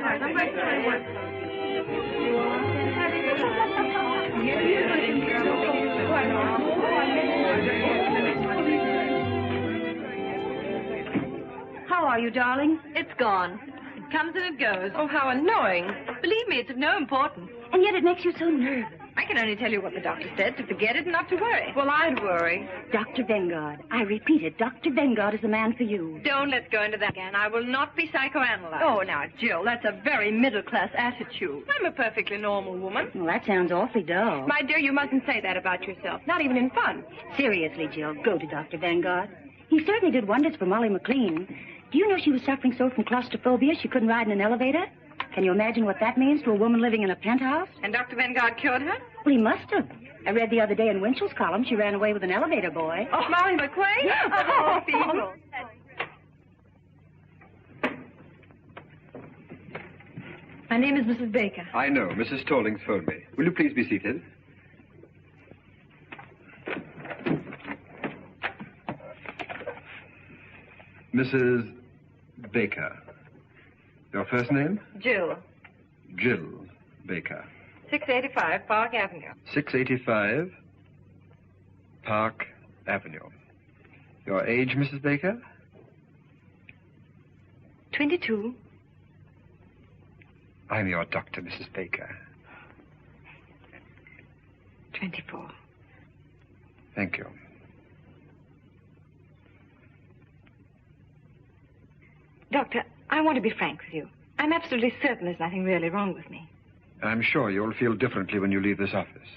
How are you, darling? It's gone. It comes and it goes. Oh, how annoying. Believe me, it's of no importance. And yet it makes you so nervous. I can only tell you what the doctor said, to forget it and not to worry. Well, I'd worry. Dr. Vengard. I repeat it. Dr. Vengard is the man for you. Don't let's go into that again. I will not be psychoanalyzed. Oh, now, Jill, that's a very middle-class attitude. I'm a perfectly normal woman. Well, that sounds awfully dull. My dear, you mustn't say that about yourself. Not even in fun. Seriously, Jill, go to Dr. Vengard. He certainly did wonders for Molly McLean. Do you know she was suffering so from claustrophobia she couldn't ride in an elevator? Can you imagine what that means to a woman living in a penthouse? And Dr. Vengard cured her? Well, he must have. I read the other day in Winchell's column she ran away with an elevator boy. Oh, Molly McLean? Oh, people. My name is Mrs. Baker. I know. Mrs. Stallings phoned me. Will you please be seated? Mrs. Baker. Your first name? Jill. Jill Baker. 685 Park Avenue. 685 Park Avenue. Your age, Mrs. Baker? 22. I'm your doctor, Mrs. Baker. 24. Thank you. Doctor, I want to be frank with you. I'm absolutely certain there's nothing really wrong with me. I'm sure you'll feel differently when you leave this office.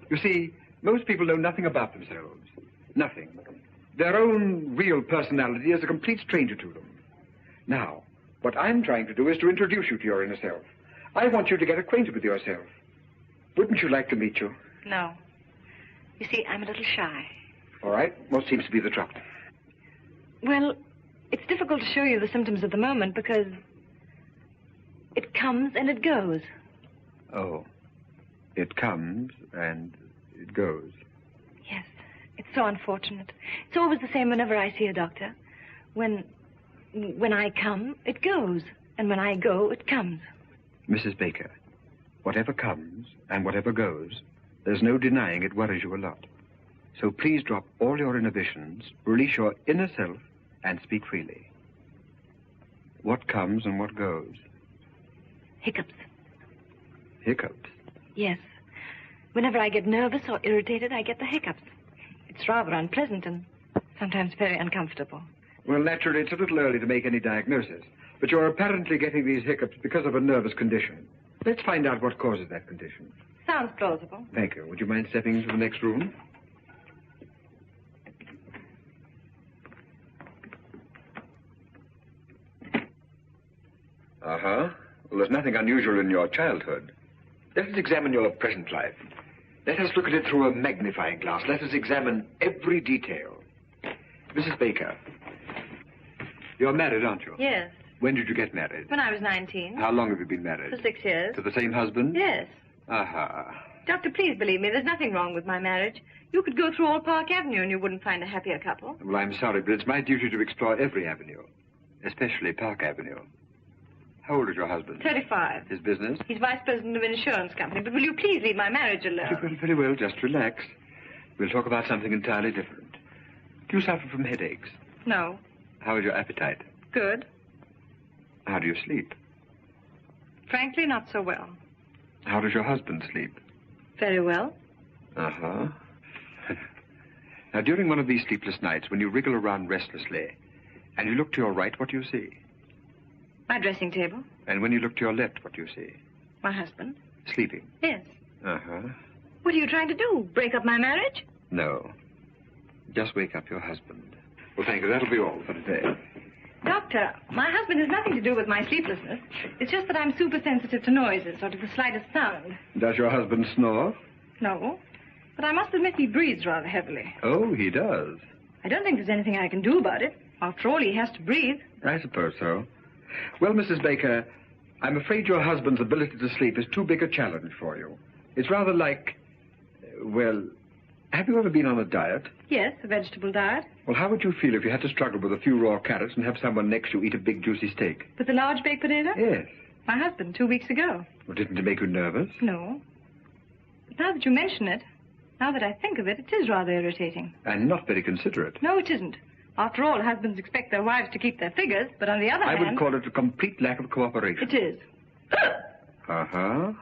You see, most people know nothing about themselves. Nothing. Their own real personality is a complete stranger to them. Now, what I'm trying to do is to introduce you to your inner self. I want you to get acquainted with yourself. Wouldn't you like to meet you? No. You see, I'm a little shy. All right. What seems to be the trouble? Well, it's difficult to show you the symptoms at the moment because it comes and it goes. Oh. It comes and it goes. Yes. It's so unfortunate. It's always the same whenever I see a doctor. When I come, it goes. And when I go, it comes. Mrs. Baker, whatever comes and whatever goes, there's no denying it worries you a lot. So please drop all your inhibitions, release your inner self, and speak freely. What comes and what goes? Hiccups. Hiccups? Yes. Whenever I get nervous or irritated, I get the hiccups. It's rather unpleasant and sometimes very uncomfortable. Well, naturally, it's a little early to make any diagnosis, but you're apparently getting these hiccups because of a nervous condition. Let's find out what causes that condition. Sounds plausible. Thank you. Would you mind stepping into the next room? Uh-huh. Well, there's nothing unusual in your childhood. Let us examine your present life. Let us look at it through a magnifying glass. Let us examine every detail. Mrs. Baker, you're married, aren't you? Yes. When did you get married? When I was 19. How long have you been married? For 6 years. To the same husband? Yes. Aha. Doctor, please believe me, there's nothing wrong with my marriage. You could go through all Park Avenue and you wouldn't find a happier couple. Well, I'm sorry, but it's my duty to explore every avenue, especially Park Avenue. How old is your husband? 35. His business? He's vice president of an insurance company. But will you please leave my marriage alone? Very well, very well. Just relax. We'll talk about something entirely different. Do you suffer from headaches? No. How is your appetite? Good. How do you sleep? Frankly, not so well. How does your husband sleep? Very well. Uh-huh. Now, during one of these sleepless nights, when you wriggle around restlessly, and you look to your right, what do you see? My dressing table. And when you look to your left, what do you see? My husband. Sleeping? Yes. Uh-huh. What are you trying to do? Break up my marriage? No. Just wake up your husband. Well, thank you. That'll be all for today. Doctor, my husband has nothing to do with my sleeplessness. It's just that I'm super sensitive to noises or to the slightest sound. Does your husband snore? No. But I must admit he breathes rather heavily. Oh, he does. I don't think there's anything I can do about it. After all, he has to breathe. I suppose so. Well, Mrs. Baker, I'm afraid your husband's ability to sleep is too big a challenge for you. It's rather like, well, have you ever been on a diet? Yes, a vegetable diet. Well, how would you feel if you had to struggle with a few raw carrots and have someone next to you eat a big, juicy steak? With a large baked potato? Yes. My husband, 2 weeks ago. Well, didn't it make you nervous? No. But now that you mention it, now that I think of it, it is rather irritating. And not very considerate. No, it isn't. After all, husbands expect their wives to keep their figures, but on the other hand... I would call it a complete lack of cooperation. It is. Uh-huh.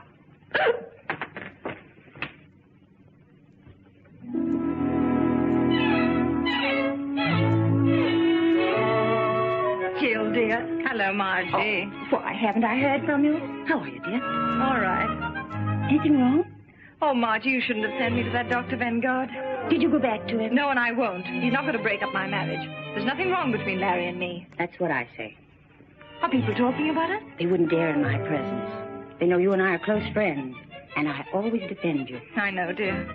Jill, dear. Hello, Margie. Why, haven't I heard from you? How are you, dear? All right. Anything wrong? Oh, Margie, you shouldn't have sent me to that Dr. Vanguard. Did you go back to him? No, and I won't. He's not going to break up my marriage. There's nothing wrong between Larry and me. That's what I say. Are people talking about it? They wouldn't dare in my presence. They know you and I are close friends, and I always defend you. I know, dear.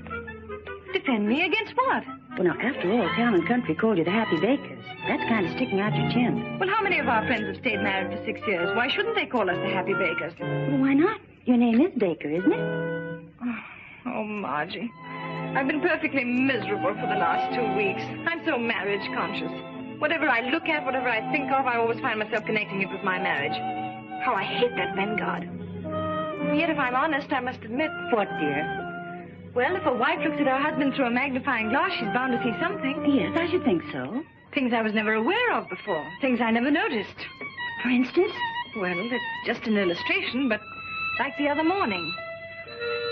Defend me against what? Well, now, after all, town and country called you the Happy Bakers. That's kind of sticking out your chin. Well, how many of our friends have stayed married for 6 years? Why shouldn't they call us the Happy Bakers? Well, why not? Your name is Baker, isn't it? Oh, Margie. I've been perfectly miserable for the last 2 weeks. I'm so marriage conscious. Whatever I look at, whatever I think of, I always find myself connecting it with my marriage. How I hate that Vanguard. And yet, if I'm honest, I must admit... What, dear? Well, if a wife looks at her husband through a magnifying glass, she's bound to see something. Yes, I should think so. Things I was never aware of before. Things I never noticed. For instance? Well, it's just an illustration, but like the other morning.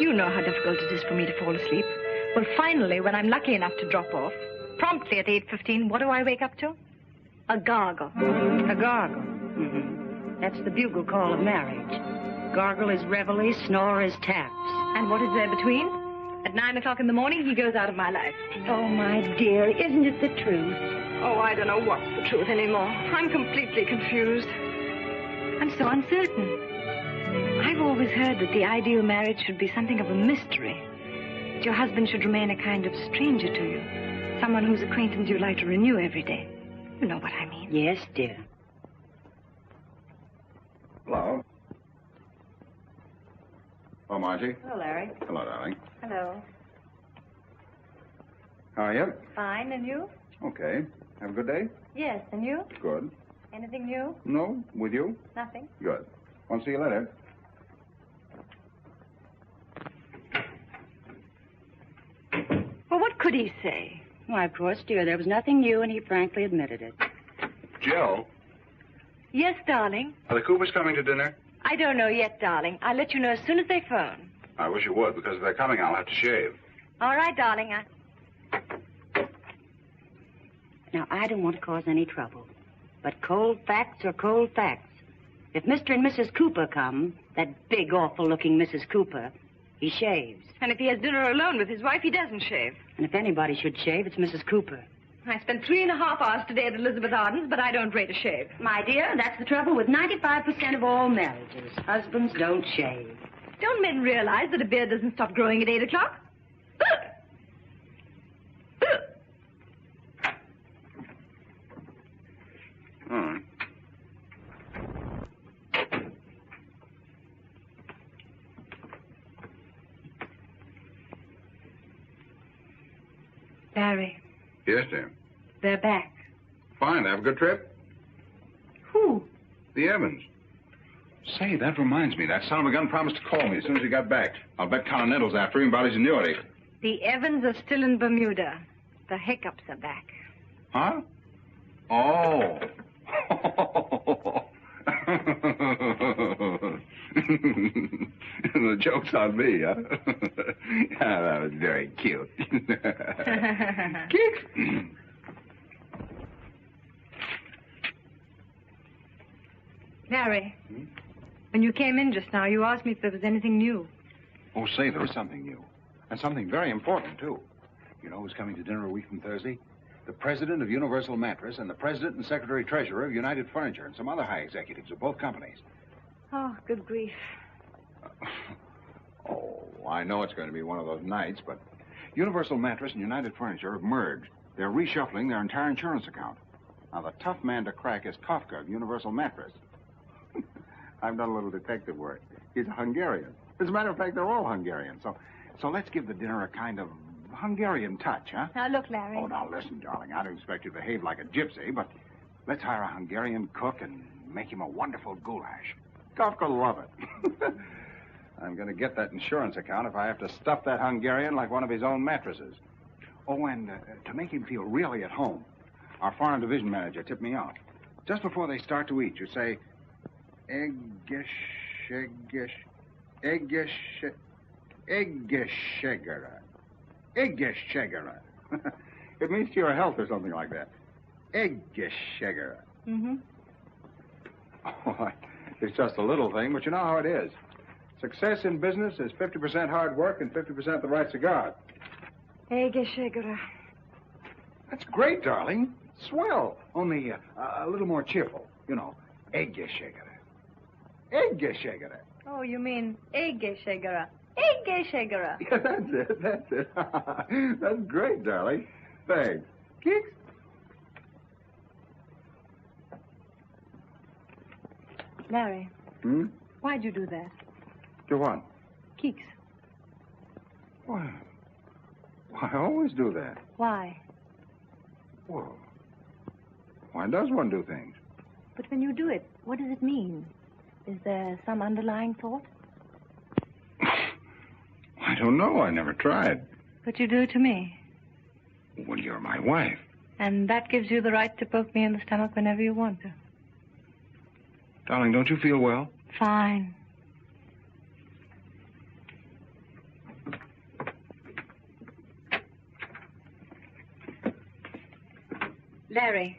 You know how difficult it is for me to fall asleep. Well, finally, when I'm lucky enough to drop off, promptly at 8:15, what do I wake up to? A gargle. A gargle. Mm-hmm. That's the bugle call of marriage. Gargle is reveille, snore is taps. And what is there between? At 9 o'clock in the morning, he goes out of my life. Oh, my dear, isn't it the truth? Oh, I don't know what's the truth anymore. I'm completely confused. I'm so uncertain. I've always heard that the ideal marriage should be something of a mystery. That your husband should remain a kind of stranger to you. Someone whose acquaintance you like to renew every day. You know what I mean. Yes, dear. Hello. Hello, Margie. Hello, Larry. Hello, darling. Hello. How are you? Fine, and you? Okay. Have a good day? Yes, and you? Good. Anything new? No? With you? Nothing. Good. Want to see you later. Well, what could he say? Why, of course, dear, there was nothing new, and he frankly admitted it. Jill, Yes, darling. are the Coopers coming to dinner? I don't know yet, darling. I'll let you know as soon as they phone. I wish you would, because if they're coming, I'll have to shave. All right, darling. Now, I don't want to cause any trouble, but cold facts are cold facts. If Mr. and Mrs. Cooper come, that big, awful-looking Mrs. Cooper, he shaves. And if he has dinner alone with his wife, he doesn't shave. And if anybody should shave, it's Mrs. Cooper. I spent 3.5 hours today at Elizabeth Arden's, but I don't rate a shave. My dear, that's the trouble with 95% of all marriages. Husbands don't shave. Don't men realize that a beard doesn't stop growing at 8 o'clock? Hmm. Barry, Yes, dear. they're back. Fine. Have a good trip? Who? The Evans. Say, that reminds me. That son of a gun promised to call me as soon as he got back. I'll bet Continental's after him about his annuity. The Evans are still in Bermuda. The hiccups are back. Huh? Oh. The joke's on me, huh? Yeah, that was very cute. Kick. Larry, when you came in just now, you asked me if there was anything new. Oh, say, there is something new. And something very important, too. You know who's coming to dinner a week from Thursday? The president of Universal Mattress and the president and secretary treasurer of United Furniture and some other high executives of both companies. Oh, good grief. Oh, I know it's going to be one of those nights, but Universal Mattress and United Furniture have merged. They're reshuffling their entire insurance account. Now, the tough man to crack is Kafka of Universal Mattress. I've done a little detective work. He's a Hungarian. As a matter of fact, they're all Hungarian. So let's give the dinner a kind of Hungarian touch, huh? Now, look, Larry. Oh, now listen, darling. I don't expect you to behave like a gypsy, but let's hire a Hungarian cook and make him a wonderful goulash. Kafka'll love it. I'm going to get that insurance account if I have to stuff that Hungarian like one of his own mattresses. Oh, and to make him feel really at home, our foreign division manager tipped me off. Just before they start to eat, you say, Eggeschegera. Eggeschegera. It means to your health or something like that. Eggeschegera. Mm-hmm. Oh, it's just a little thing, but you know how it is. Success in business is 50% hard work and 50% the right cigar. Eggeschegera. That's great, darling. Swell. Only a little more cheerful. You know, Eggeschegera. Eggeschegera. Oh, you mean Eggeschegera. Eggeschegera. Yeah, that's it. That's great, darling. Thanks. Kicks? Larry. Hmm? Why'd you do that? Do what? Keeks. Why, I always do that. Why? Well, why does one do things? But when you do it, what does it mean? Is there some underlying thought? I don't know. I never tried. But you do it to me. Well, you're my wife. And that gives you the right to poke me in the stomach whenever you want to. Darling, don't you feel well? Fine. Larry,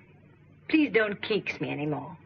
please don't keeks me anymore.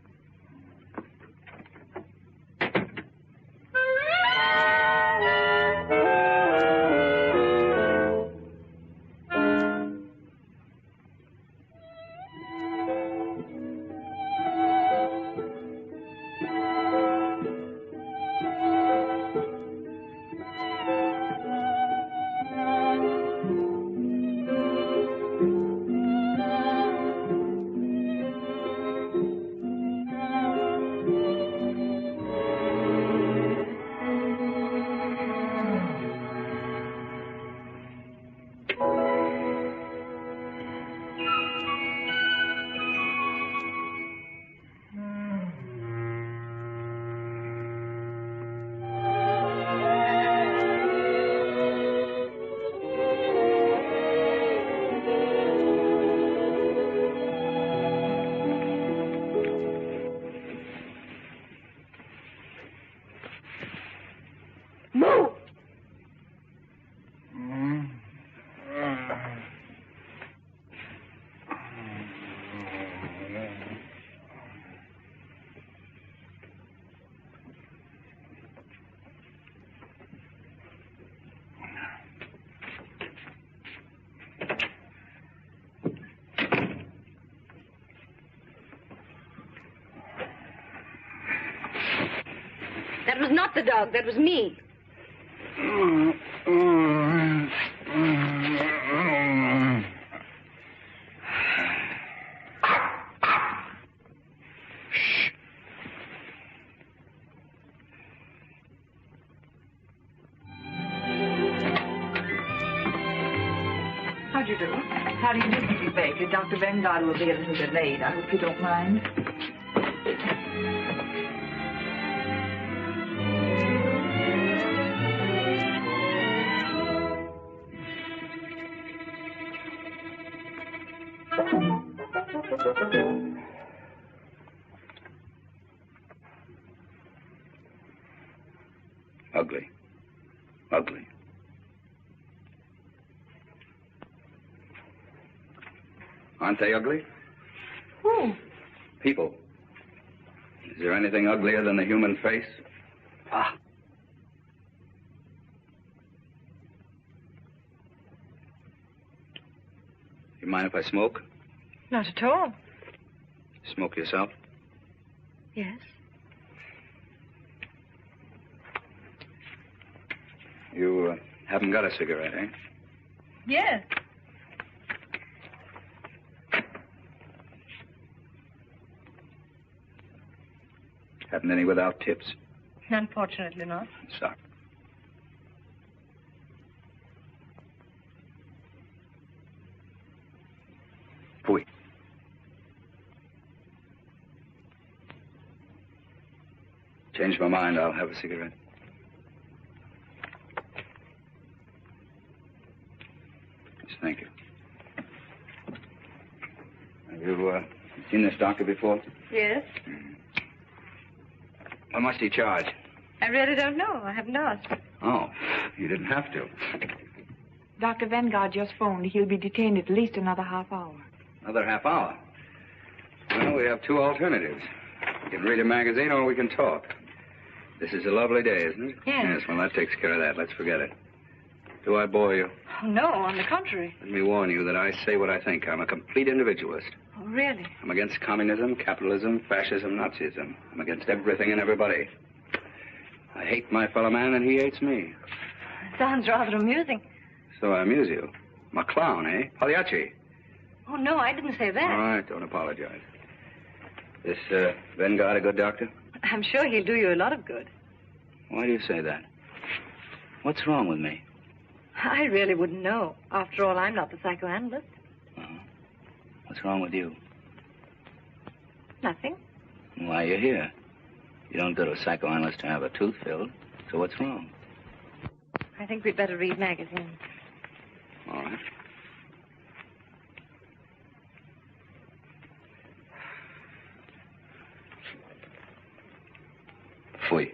That was not the dog. That was me. How'd you do? How do you do, Mrs. Baker? Dr. Vanguard will be a little delayed. I hope you don't mind. Ugly. Ugly. Aren't they ugly? Who? People. Is there anything uglier than the human face? Ah. You mind if I smoke? Not at all. Smoke yourself? Yes. You haven't got a cigarette, eh? Yes. Haven't any without tips? Unfortunately not. Sorry. Changed my mind. I'll have a cigarette. Yes, thank you. Have you seen this doctor before? Yes. How much do you charge? I really don't know. I haven't asked. Oh, you didn't have to. Dr. Vanguard just phoned. He'll be detained at least another half hour. Another half hour? Well, we have two alternatives. We can read a magazine or we can talk. This is a lovely day, isn't it? Yes. Yes, well, that takes care of that. Let's forget it. Do I bore you? Oh, no, on the contrary. Let me warn you that I say what I think. I'm a complete individualist. Oh, really? I'm against communism, capitalism, fascism, Nazism. I'm against everything and everybody. I hate my fellow man and he hates me. Sounds rather amusing. So I amuse you. I'm a clown, eh? Pagliacci. Oh, no, I didn't say that. All right, don't apologize. This Vanguard a good doctor? I'm sure he'll do you a lot of good. Why do you say that? What's wrong with me? I really wouldn't know. After all, I'm not the psychoanalyst. What's wrong with you? Nothing. Why are you here? You don't go to a psychoanalyst to have a tooth filled. So what's wrong? I think we'd better read magazines. All right. Fui.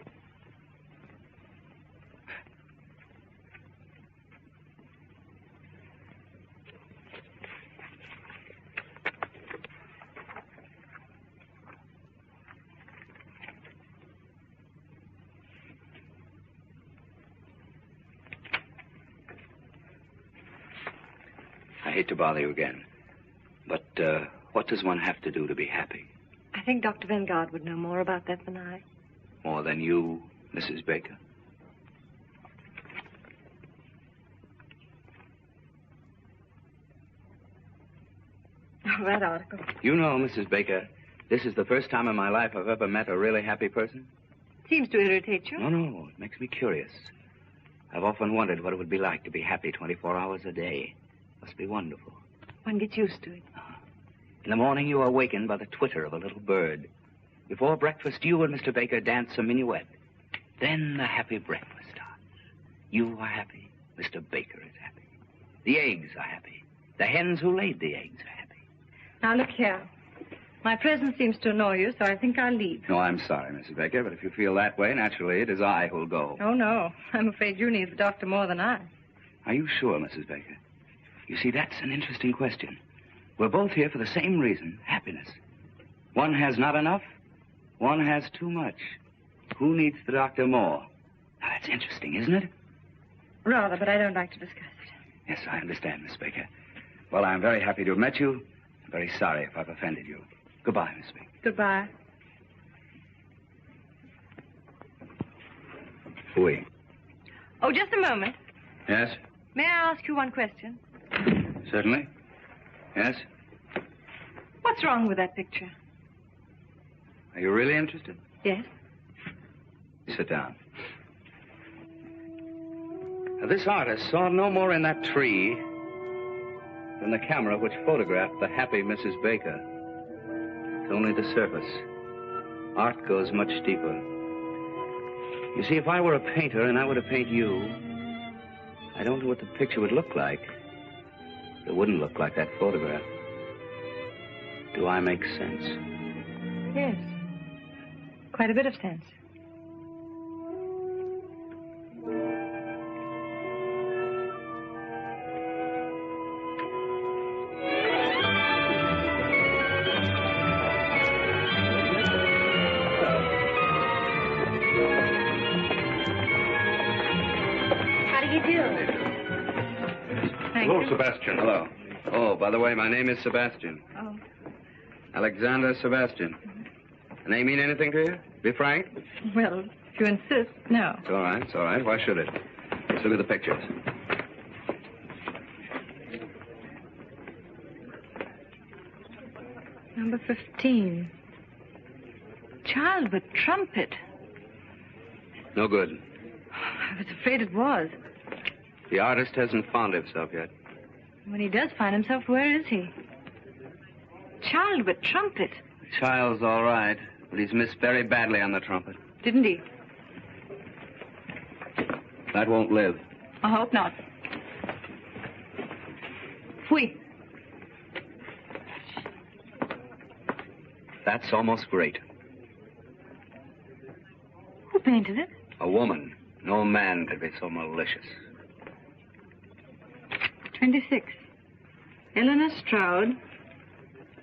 I hate to bother you again, but what does one have to do to be happy? I think Dr. Vanguard would know more about that than I. More than you, Mrs. Baker? Oh, that article. You know, Mrs. Baker, this is the first time in my life I've ever met a really happy person. Seems to irritate you. No, it makes me curious. I've often wondered what it would be like to be happy 24 hours a day. Must be wonderful. One gets used to it. In the morning, you are awakened by the twitter of a little bird. Before breakfast, you and Mr. Baker dance a minuet. Then the happy breakfast starts. You are happy. Mr. Baker is happy. The eggs are happy. The hens who laid the eggs are happy. Now, look here. My presence seems to annoy you, so I think I'll leave. No, I'm sorry, Mrs. Baker, but if you feel that way, naturally, it is I who'll go. Oh, no. I'm afraid you need the doctor more than I. Are you sure, Mrs. Baker? You see, that's an interesting question. We're both here for the same reason, happiness. One has not enough, one has too much. Who needs the doctor more? Now, that's interesting, isn't it? Rather, but I don't like to discuss it. Yes, I understand, Miss Baker. Well, I'm very happy to have met you. I'm very sorry if I've offended you. Goodbye, Miss Baker. Goodbye. Fui. Oh, just a moment. Yes? May I ask you one question? Certainly. Yes? What's wrong with that picture? Are you really interested? Yes. Sit down. Now, this artist saw no more in that tree than the camera which photographed the happy Mrs. Baker. It's only the surface. Art goes much deeper. You see, if I were a painter and I were to paint you, I don't know what the picture would look like. It wouldn't look like that photograph. Do I make sense? Yes. Quite a bit of sense. How do you do? Hello, Sebastian. Hello. Oh, by the way, my name is Sebastian. Oh. Alexander Sebastian. The name mean anything to you? Be frank? Well, if you insist, no. It's all right, it's all right. Why should it? Let's look at the pictures. Number 15. Child with trumpet. No good. I was afraid it was. The artist hasn't found himself yet. When he does find himself, where is he? Child with trumpet. The child's all right, but he's missed very badly on the trumpet. Didn't he? That won't live. I hope not. Fui. That's almost great. Who painted it? A woman. No man could be so malicious. 26. Eleanor Stroud.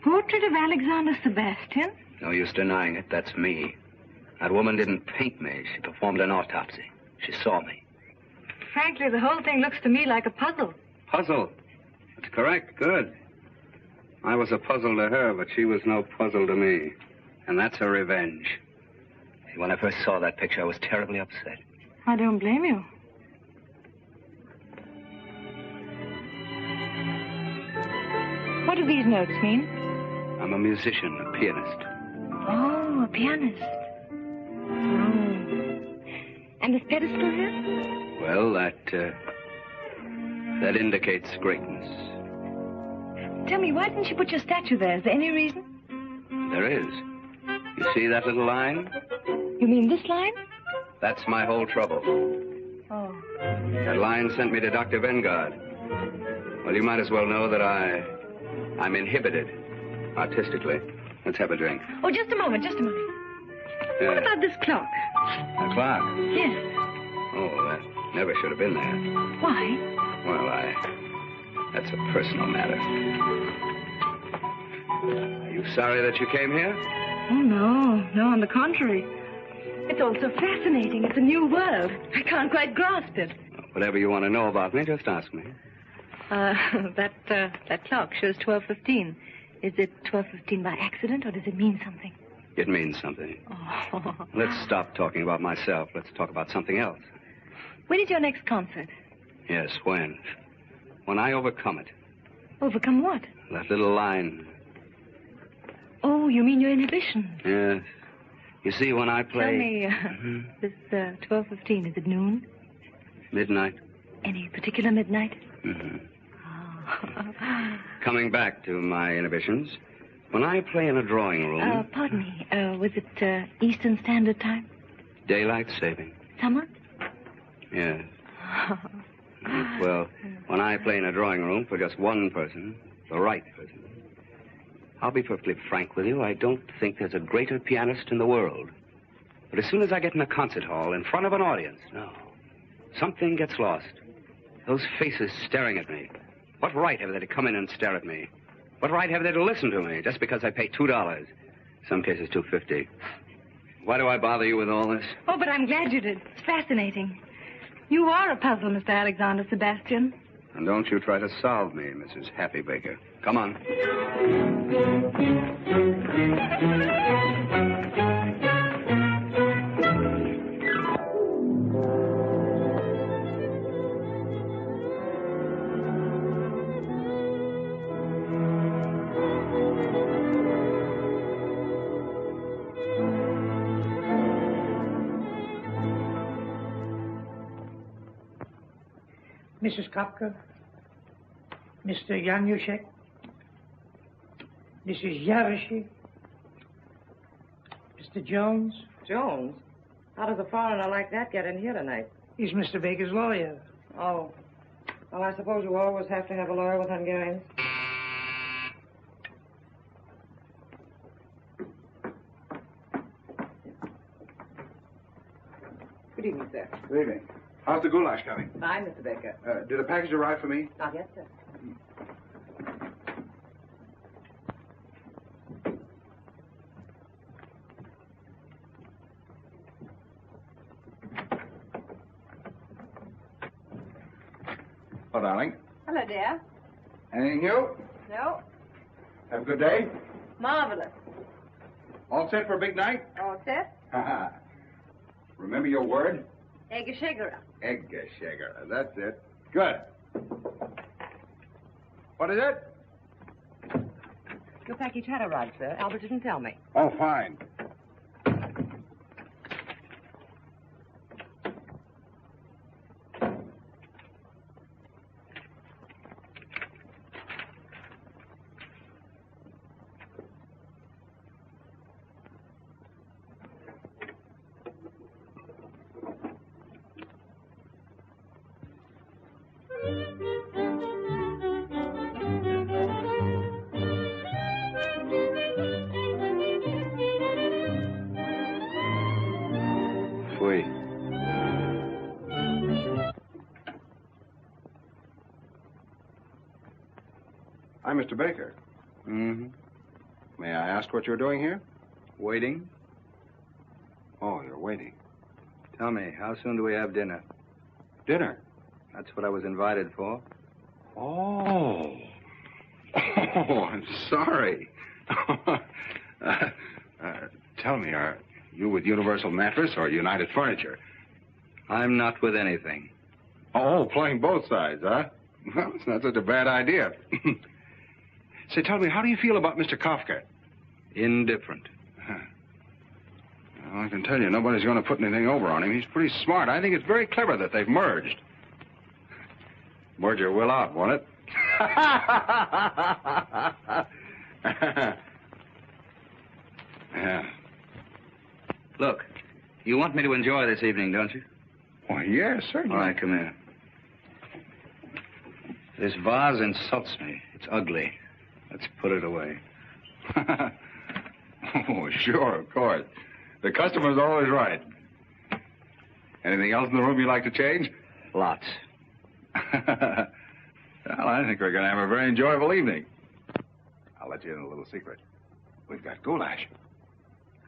Portrait of Alexander Sebastian. No use denying it. That's me. That woman didn't paint me. She performed an autopsy. She saw me. Frankly, the whole thing looks to me like a puzzle. Puzzle. That's correct. Good. I was a puzzle to her, but she was no puzzle to me. And that's her revenge. See, when I first saw that picture, I was terribly upset. I don't blame you. What do these notes mean? I'm a musician, a pianist. Oh, a pianist. Oh. And this pedestal here? Well, that indicates greatness. Tell me, why didn't you put your statue there? Is there any reason? There is. You see that little line? You mean this line? That's my whole trouble. Oh. That line sent me to Dr. Vanguard. Well, you might as well know that I'm inhibited, artistically. Let's have a drink. Oh, just a moment, just a moment. What about this clock? A clock? Yes. Oh, that never should have been there. Why? Well, that's a personal matter. Are you sorry that you came here? Oh, no. No, on the contrary. It's all so fascinating. It's a new world. I can't quite grasp it. Whatever you want to know about me, just ask me. That clock shows 12:15. Is it 12:15 by accident, or does it mean something? It means something. Oh. Let's stop talking about myself. Let's talk about something else. When is your next concert? Yes, when? When I overcome it. Overcome what? That little line. Oh, you mean your inhibition? Yes. You see, when I play... Tell me, this 12:15, is it noon? Midnight. Any particular midnight? Mm-hmm. Oh. Coming back to my inhibitions, when I play in a drawing room... Pardon me, was it Eastern Standard Time? Daylight saving. Summer? Yes. Well, when I play in a drawing room for just one person, the right person, I'll be perfectly frank with you, I don't think there's a greater pianist in the world. But as soon as I get in a concert hall in front of an audience, no, something gets lost. Those faces staring at me. What right have they to come in and stare at me? What right have they to listen to me just because I pay $2? Some cases $2.50. Why do I bother you with all this? Oh, but I'm glad you did. It's fascinating. You are a puzzle, Mr. Alexander Sebastian. And don't you try to solve me, Mrs. Happy Baker. Come on. Mrs. Kopka, Mr. Yanushek, Mrs. Yaroshi, Mr. Jones. Jones? How does a foreigner like that get in here tonight? He's Mr. Baker's lawyer. Oh. Well, I suppose you always have to have a lawyer with Hungarians. Good evening, sir. Good evening. How's the goulash coming? Fine, Mr. Baker. Did a package arrive for me? Not yet, sir. Oh, darling. Hello, dear. Anything new? No. Have a good day? Marvelous. All set for a big night? All set? Ha Remember your word? Eggeschegera. Eggeschegger. That's it. Good. What is it? Your package had arrived, sir. Albert didn't tell me. Oh, fine. Maybe. I'm Mr. Baker. Mm-hmm. May I ask what you're doing here? Waiting? Oh, you're waiting. Tell me, how soon do we have dinner? Dinner? That's what I was invited for. Oh. Oh, I'm sorry. Tell me, are you with Universal Mattress or United Furniture? I'm not with anything. Oh, playing both sides, huh? Well, it's not such a bad idea. Say, tell me, how do you feel about Mr. Kafka? Indifferent. Well, I can tell you, nobody's going to put anything over on him. He's pretty smart. I think it's very clever that they've merged. Merger will out, won't it? Yeah. Look, you want me to enjoy this evening, don't you? Well, yes, certainly. All right, come here. This vase insults me. It's ugly. Let's put it away. Oh, sure, of course. The customer's always right. Anything else in the room you'd like to change? Lots. Well, I think we're going to have a very enjoyable evening. I'll let you in a little secret. We've got goulash.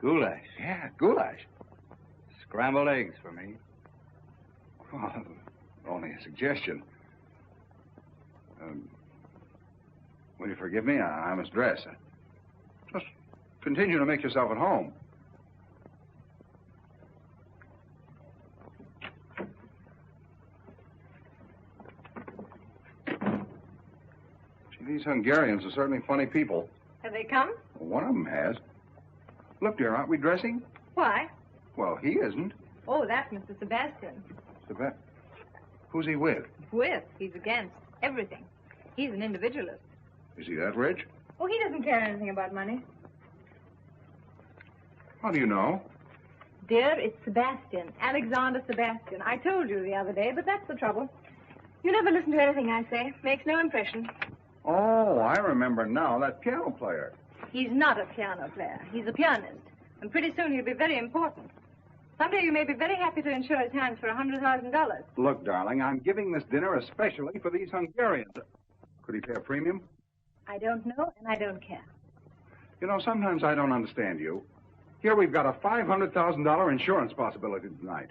Goulash. Yeah, goulash. Scrambled eggs for me. Well, only a suggestion. Will you forgive me? I must dress. Just continue to make yourself at home. Gee, these Hungarians are certainly funny people. Have they come? Well, one of them has. Look, dear, aren't we dressing? Why? Well, he isn't. Oh, that's Mr. Sebastian. Who's he with? With. He's against everything. He's an individualist. Is he that rich? Oh, he doesn't care anything about money. How do you know? Dear, it's Sebastian. Alexander Sebastian. I told you the other day, but that's the trouble. You never listen to anything I say. Makes no impression. Oh, I remember now. That piano player. He's not a piano player. He's a pianist. And pretty soon he'll be very important. Someday you may be very happy to insure his hands for $100,000. Look, darling, I'm giving this dinner especially for these Hungarians. Could he pay a premium? I don't know, and I don't care. You know, sometimes I don't understand you. Here we've got a $500,000 insurance possibility tonight.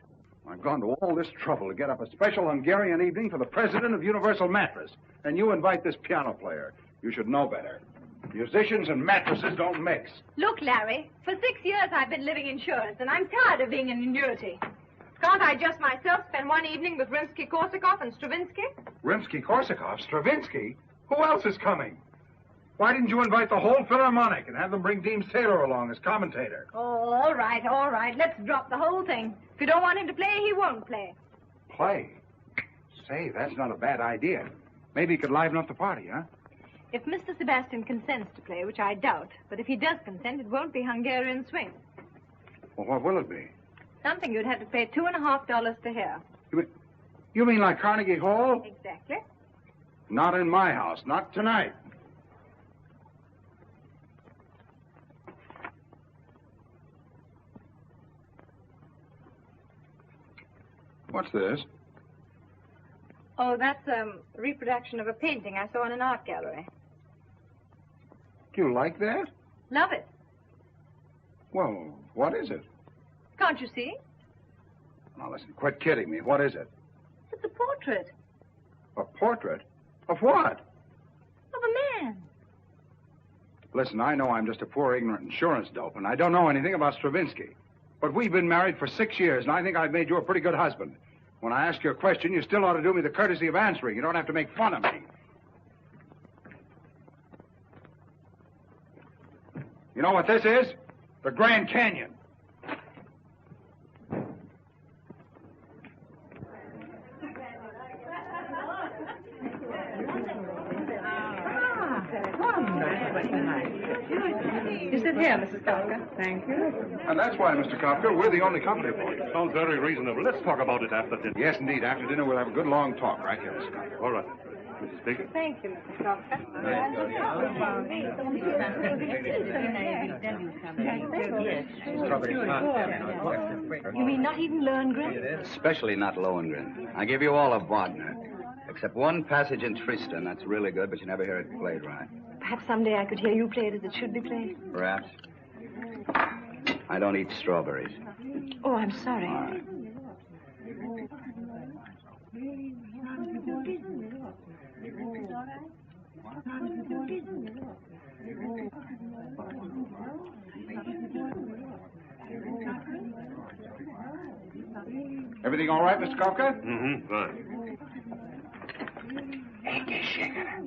I've gone to all this trouble to get up a special Hungarian evening for the president of Universal Mattress. And you invite this piano player. You should know better. Musicians and mattresses don't mix. Look, Larry, for 6 years I've been living insurance, and I'm tired of being an annuity. Can't I just myself spend one evening with Rimsky-Korsakov and Stravinsky? Rimsky-Korsakov? Stravinsky? Who else is coming? Why didn't you invite the whole Philharmonic and have them bring Deems Taylor along as commentator? Oh, all right, all right. Let's drop the whole thing. If you don't want him to play, he won't play. Play? Say, that's not a bad idea. Maybe he could liven up the party, huh? If Mr. Sebastian consents to play, which I doubt, but if he does consent, it won't be Hungarian swing. Well, what will it be? Something you'd have to pay $2.50 to hear. You mean like Carnegie Hall? Exactly. Not in my house. Not tonight. What's this? Oh, that's a reproduction of a painting I saw in an art gallery. Do you like that? Love it. Well, what is it? Can't you see? Now, listen, quit kidding me. What is it? It's a portrait A portrait? Of what? of a man. Listen, I know I'm just a poor, ignorant insurance dope, and I don't know anything about Stravinsky. But we've been married for 6 years, and I think I've made you a pretty good husband. When I ask you a question, you still ought to do me the courtesy of answering. You don't have to make fun of me. You know what this is? The Grand Canyon. You sit here, Mrs. Kafka. Thank you. And that's why, Mr. Kafka, we're the only company for you. Sounds very reasonable. Let's talk about it after dinner. Yes, indeed. After dinner, we'll have a good long talk right here, Mr. Kafka. All right. Mrs. Baker. Thank you, Mrs. Coffin. You mean not even Lohengrin? Especially not Lohengrin. I give you all of Wagner. Except one passage in Tristan. That's really good, but you never hear it played right. Perhaps someday I could hear you play it as it should be played. Perhaps. I don't eat strawberries. Oh, I'm sorry. All right. Everything all right, Mr. Kafka? Mm-hmm, fine. Ege Shegera.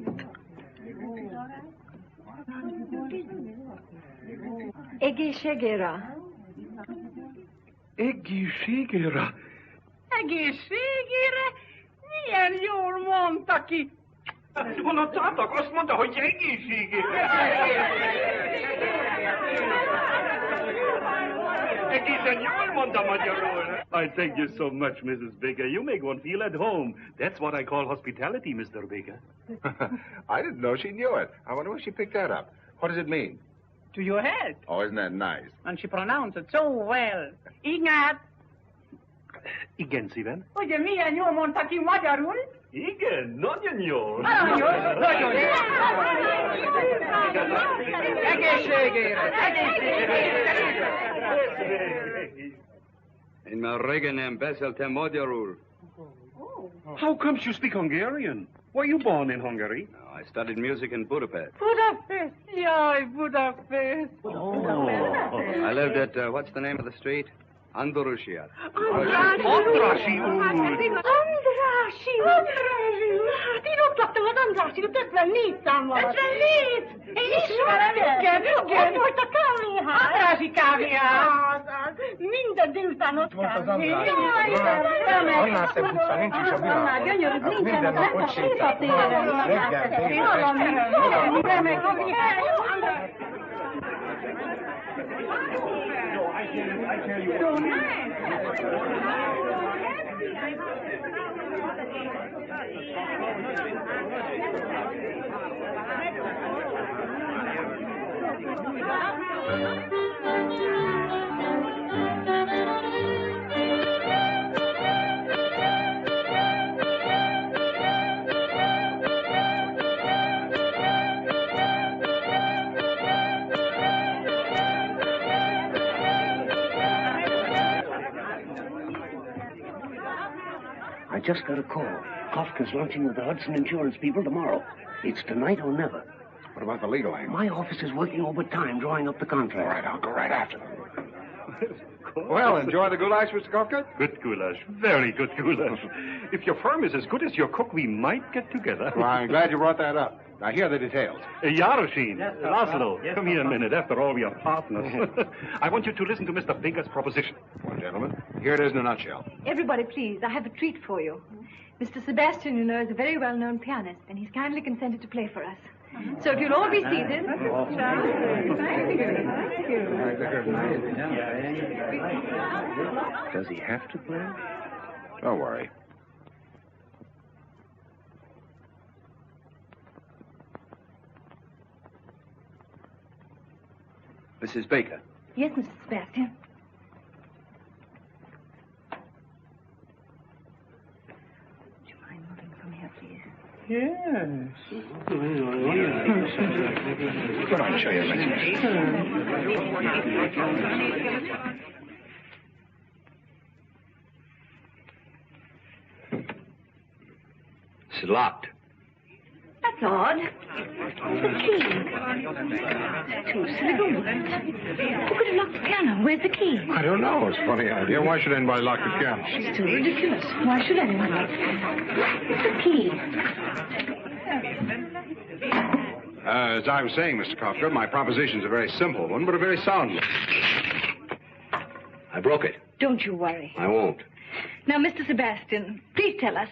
Egészségére. Egészségére? Milyen jól mondta ki. Hallottátok? Azt mondta, hogy egészségére. Egészen jól mondta magyarul. I thank you so much, Mrs. Baker. You make one feel at home. That's what I call hospitality, Mr. Baker. I didn't know she knew it. I wonder where she picked that up. What does it mean? To your head. Oh, isn't that nice? And she pronounced it so well. Ignát, Igen, szívem. ugye milyen jól mondta ki magyarul? Igen, nagyon jól. Nagyon jól. Egészségére. In my régen nem beszéltem magyarul. How comes you speak Hungarian? Were you born in Hungary? No, I studied music in Budapest. Budapest. Jaj, Budapest. Oh. I lived at, what's the name of the street? Andalusia. Andrasi úr. Andrássy. Hát én ott laktam az Andrássy-út 54 számmal. 54? Én ismerem. Igen. Ott volt a kávéház. Andrássy kávéház. Minden délután ott volt az Andrássy. Annál szebb utca nincs is a világon. Gyönyörű, Minden nap ott sétál. Reggel, délután. I just got a call. Kafka's launching with the Hudson Insurance people tomorrow. It's tonight or never. What about the legal aim? My office is working overtime drawing up the contract. All right, I'll go right after them. Well, enjoy the goulash, Mr. Kafka? Good goulash. Very good goulash. If your firm is as good as your cook, we might get together. Well, I'm glad you brought that up. Now, here are the details. Yaroshin, Laszlo, come here a minute. After all, we are partners. I want you to listen to Mr. Baker's proposition. Well, gentlemen, here it is in a nutshell. Everybody, please, I have a treat for you. Mr. Sebastian, you know, is a very well-known pianist, and he's kindly consented to play for us. So if you'll all be seated. Does he have to play? Don't worry. Mrs. Baker. Yes, Mr. Sebastian. Would you mind moving from here, please? Yes. Come on, show you a message. It's locked. That's odd. The key. Two silly words. Who could have locked the piano? Where's the key? I don't know. It's a funny idea. Why should anybody lock the piano? It's too ridiculous. Why should anyone lock it? The key. As I was saying, Mr. Kafka, my proposition's a very simple one, but a very sound one. I broke it. Don't you worry. I won't. Now, Mr. Sebastian, please tell us.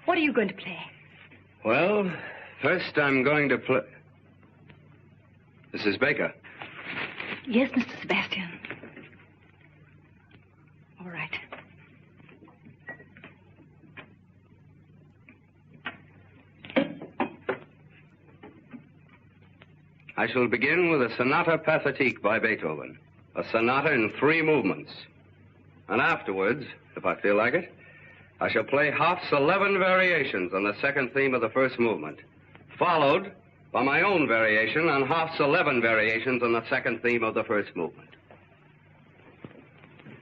What are you going to play? Well, first I'm going to play... Mrs. Baker. Yes, Mr. Sebastian. All right. I shall begin with a Sonata Pathétique by Beethoven, a sonata in 3 movements. And afterwards, if I feel like it, I shall play Hoff's 11 variations on the second theme of the first movement, followed by my own variation on Hoff's 11 variations on the second theme of the first movement.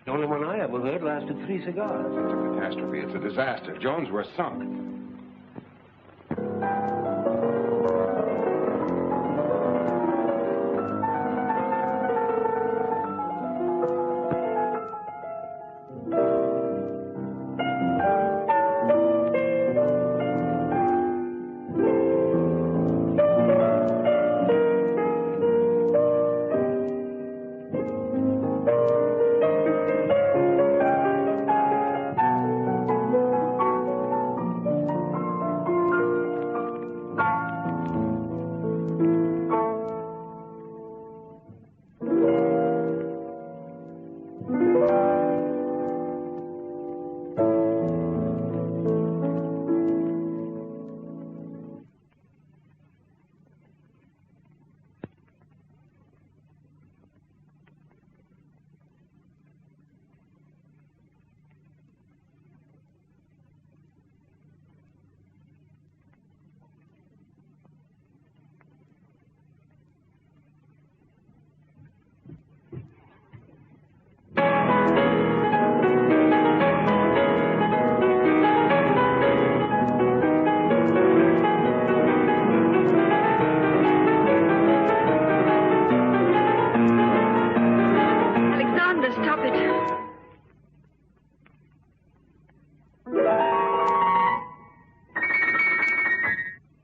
The only one I ever heard lasted 3 cigars. It's a catastrophe. It's a disaster. Jones, we're sunk.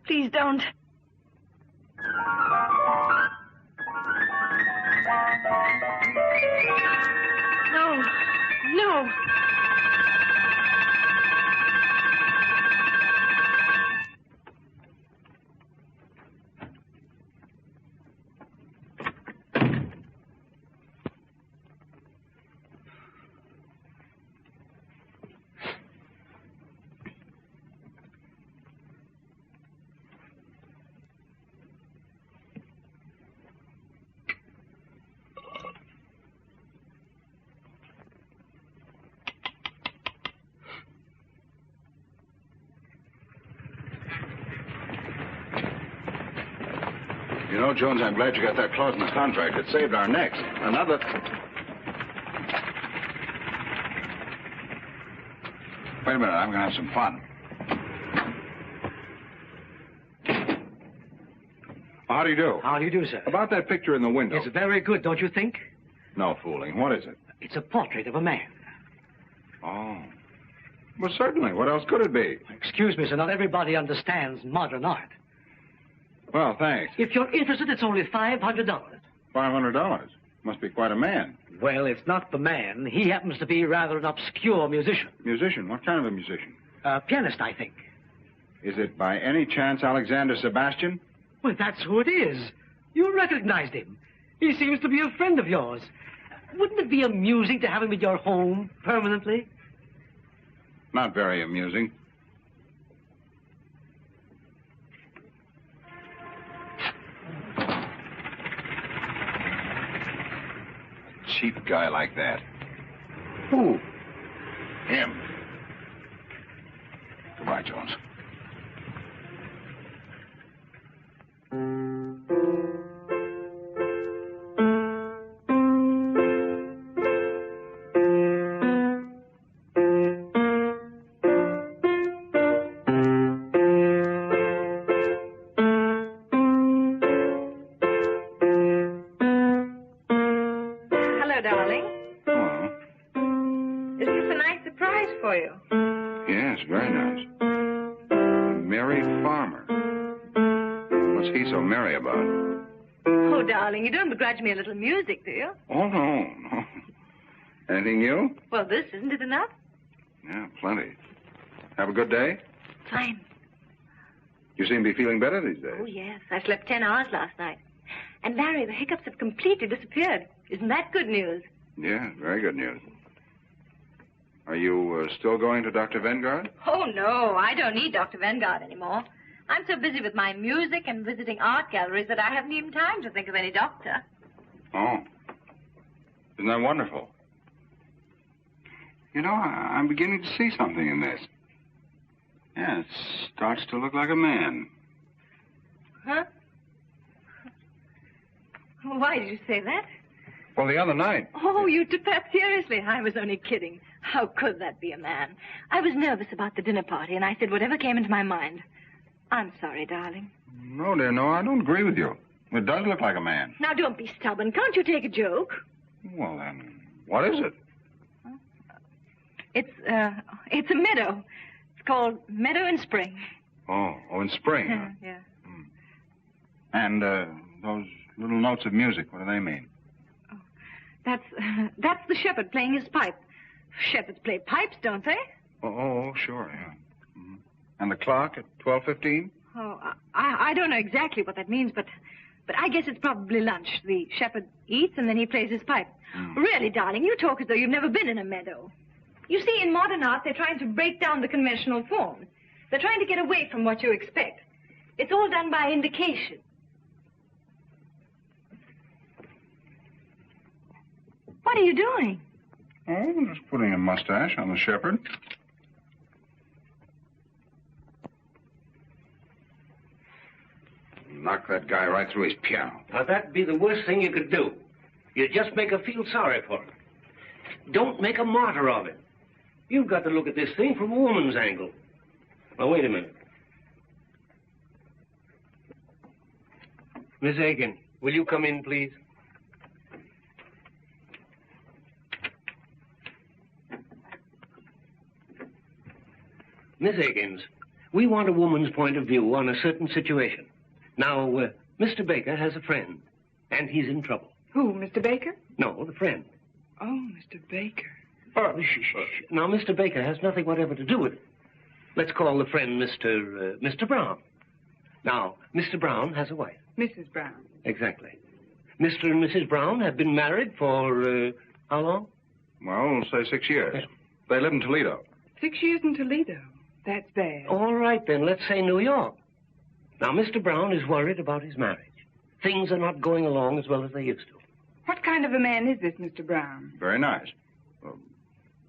Please don't. No. No. You know, Jones, I'm glad you got that clause in the contract. It saved our necks. Another... Wait a minute. I'm going to have some fun. How do you do? How do you do, sir? About that picture in the window. It's very good, don't you think? No fooling. What is it? It's a portrait of a man. Oh. Well, certainly. What else could it be? Excuse me, sir. Not everybody understands modern art. Well, thanks. If you're interested, it's only $500. $500? Must be quite a man. Well, it's not the man. He happens to be rather an obscure musician. Musician? What kind of a musician? Pianist, I think. Is it by any chance Alexander Sebastian? Well, that's who it is. You recognized him. He seems to be a friend of yours. Wouldn't it be amusing to have him at your home permanently? Not very amusing. A cheap guy like that. Who? Him. Goodbye, Jones. You don't begrudge me a little music, do you? Oh, no. Anything new? Well, this, isn't it enough? Yeah, plenty. Have a good day? Fine. You seem to be feeling better these days. Oh, yes. I slept 10 hours last night. And, Larry, the hiccups have completely disappeared. Isn't that good news? Yeah, very good news. Are you still going to Dr. Vanguard? Oh, no. I don't need Dr. Vanguard anymore. I'm so busy with my music and visiting art galleries that I haven't even time to think of any doctor. Oh. Isn't that wonderful? You know, I'm beginning to see something in this. Yeah, it starts to look like a man. Huh? Why did you say that? Well, the other night. Oh, you took that seriously. I was only kidding. How could that be a man? I was nervous about the dinner party, and I said whatever came into my mind. I'm sorry, darling. No, dear, no, I don't agree with you. It does look like a man. Now, don't be stubborn. Can't you take a joke? Well, then, what is it? It's a meadow. It's called Meadow in Spring. Oh, in spring, huh? Yeah. And, those little notes of music, what do they mean? That's the shepherd playing his pipe. Shepherds play pipes, don't they? Oh, sure, yeah. Mm-hmm. And the clock at 12:15? Oh, I don't know exactly what that means, but I guess it's probably lunch. The shepherd eats and then he plays his pipe. Really, darling, you talk as though you've never been in a meadow. You see, in modern art, they're trying to break down the conventional form. They're trying to get away from what you expect. It's all done by indication. What are you doing? Oh, I'm just putting a mustache on the shepherd. Knock that guy right through his piano. Now, that'd be the worst thing you could do. You just make her feel sorry for him. Don't make a martyr of him. You've got to look at this thing from a woman's angle. Now, wait a minute. Miss Aiken, will you come in, please? Miss Higgins, we want a woman's point of view on a certain situation. Now, Mr. Baker has a friend, and he's in trouble. Who, Mr. Baker? No, the friend. Oh, Mr. Baker. Oh, shh. Now, Mr. Baker has nothing whatever to do with it. Let's call the friend Mr. Brown. Now, Mr. Brown has a wife. Mrs. Brown. Exactly. Mr. and Mrs. Brown have been married for, how long? Well, say 6 years. Yeah. They live in Toledo. 6 years in Toledo? That's bad. All right, then. Let's say New York. Now, Mr. Brown is worried about his marriage. Things are not going along as well as they used to. What kind of a man is this, Mr. Brown? Very nice.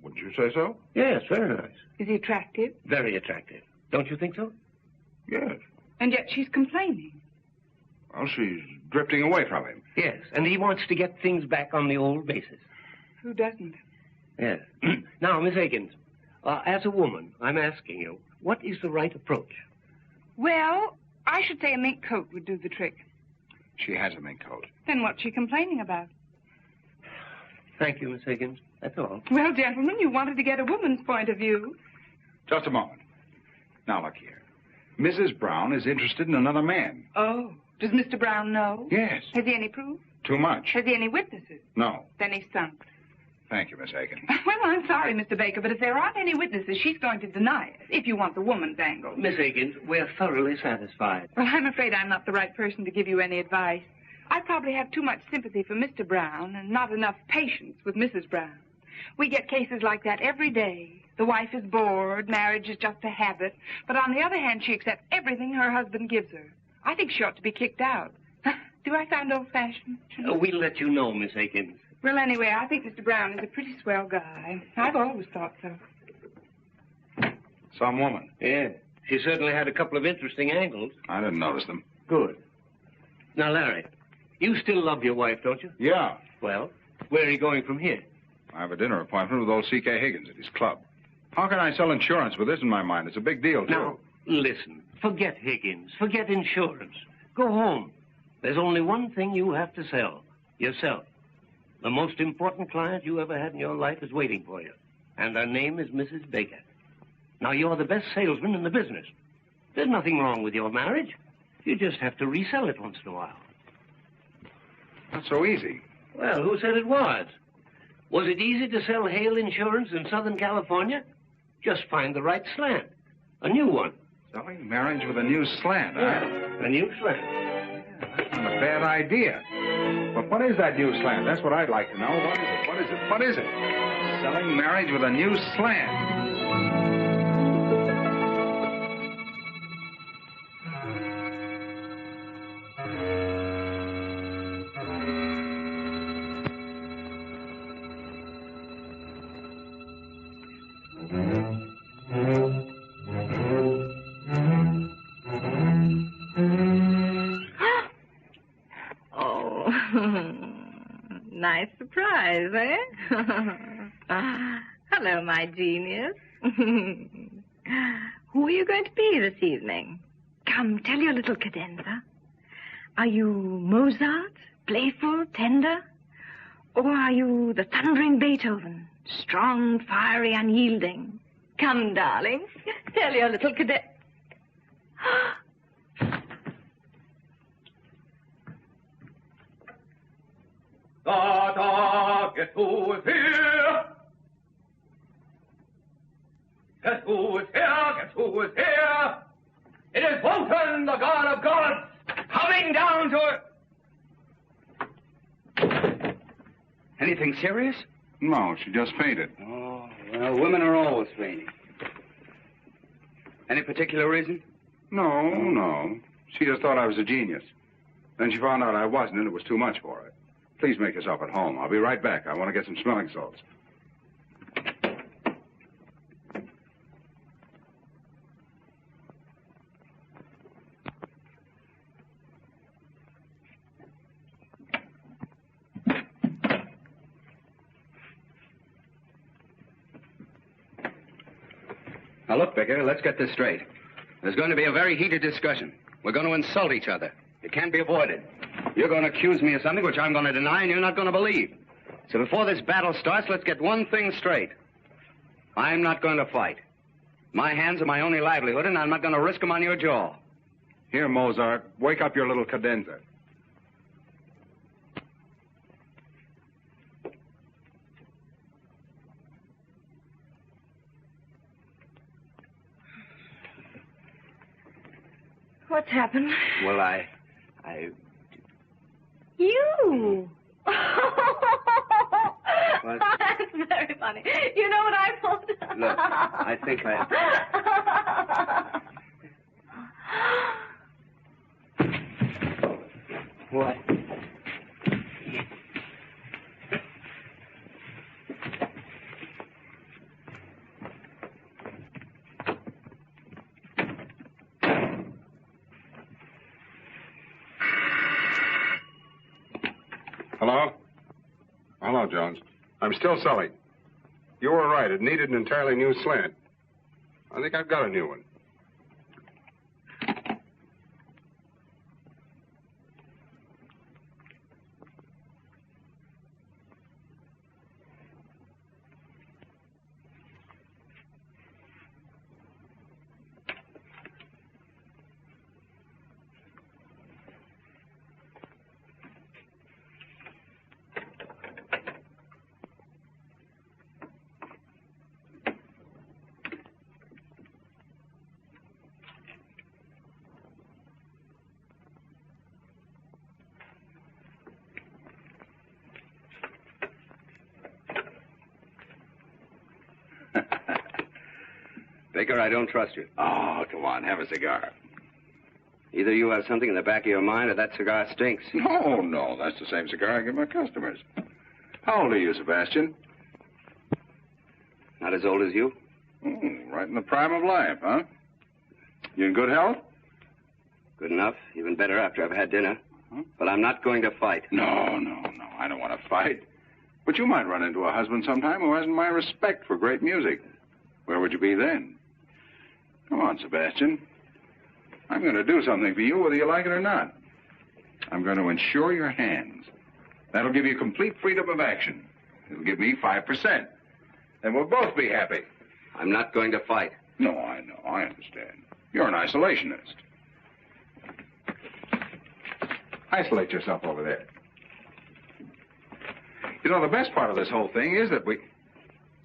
Wouldn't you say so? Yes, very nice. Is he attractive? Very attractive. Don't you think so? Yes. And yet she's complaining. Well, she's drifting away from him. Yes, and he wants to get things back on the old basis. Who doesn't? Yes. Now, Miss Higgins, as a woman, I'm asking you, what is the right approach? Well, I should say a mink coat would do the trick. She has a mink coat. Then what's she complaining about? Thank you, Miss Higgins. That's all. Well, gentlemen, you wanted to get a woman's point of view. Just a moment. Now, look here. Mrs. Brown is interested in another man. Oh. Does Mr. Brown know? Yes. Has he any proof? Too much. Has he any witnesses? No. Then he's sunk. Thank you, Miss Aiken. Well, I'm sorry, Mr. Baker, but if there aren't any witnesses, she's going to deny it, if you want the woman's angle. Miss Higgins, we're thoroughly satisfied. Well, I'm afraid I'm not the right person to give you any advice. I probably have too much sympathy for Mr. Brown and not enough patience with Mrs. Brown. We get cases like that every day. The wife is bored, marriage is just a habit, but on the other hand, she accepts everything her husband gives her. I think she ought to be kicked out. Do I sound old-fashioned? We'll let you know, Miss Higgins. Well, anyway, I think Mr. Brown is a pretty swell guy. I've always thought so. Some woman. Yeah. She certainly had a couple of interesting angles. I didn't notice them. Good. Now, Larry, you still love your wife, don't you? Yeah. Well, where are you going from here? I have a dinner appointment with old C.K. Higgins at his club. How can I sell insurance with this in my mind? It's a big deal, too. Now, listen. Forget Higgins. Forget insurance. Go home. There's only one thing you have to sell. Yourself. The most important client you ever had in your life is waiting for you. And her name is Mrs. Baker. Now, you're the best salesman in the business. There's nothing wrong with your marriage. You just have to resell it once in a while. Not so easy. Well, who said it was? Was it easy to sell hail insurance in Southern California? Just find the right slant. A new one. Selling marriage with a new slant, huh? Yeah, a new slant. Yeah, that's not a bad idea. But what is that new slant? That's what I'd like to know. What is it? What is it? What is it? Selling marriage with a new slant. surprise, eh? Hello, my genius. Who are you going to be this evening? Come, tell your little cadenza. Are you Mozart, playful, tender? Or are you the thundering Beethoven, strong, fiery, unyielding? Come, darling, tell your little cadenza. Da, guess who is here? Guess who is here? Guess who is here? It is Wotan, the god of gods, coming down to... Anything serious? No, she just fainted. Oh, well, women are always fainting. Any particular reason? No. She just thought I was a genius. Then she found out I wasn't, and it was too much for her. Please make yourself at home. I'll be right back. I want to get some smelling salts. Now, look, Vicar, let's get this straight. There's going to be a very heated discussion. We're going to insult each other. It can't be avoided. You're going to accuse me of something which I'm going to deny and you're not going to believe. So before this battle starts, let's get one thing straight. I'm not going to fight. My hands are my only livelihood, and I'm not going to risk them on your jaw. Here, Mozart, wake up your little cadenza. What's happened? Well, I... You! What? That's very funny. You know what I pulled? Look, I think I... What? Hello? Hello, Jones. I'm still Sully. You were right. It needed an entirely new slant. I think I've got a new one. Baker, I don't trust you. Oh, come on. Have a cigar. Either you have something in the back of your mind or that cigar stinks. No. That's the same cigar I give my customers. How old are you, Sebastian? Not as old as you? Right in the prime of life, huh? You in good health? Good enough. Even better after I've had dinner. Huh? But I'm not going to fight. No. I don't want to fight. But you might run into a husband sometime who hasn't my respect for great music. Where would you be then? Come on, Sebastian. I'm going to do something for you whether you like it or not. I'm going to insure your hands. That'll give you complete freedom of action. It'll give me 5%. And we'll both be happy. I'm not going to fight. No, I know. I understand. You're an isolationist. Isolate yourself over there. You know, the best part of this whole thing is that we...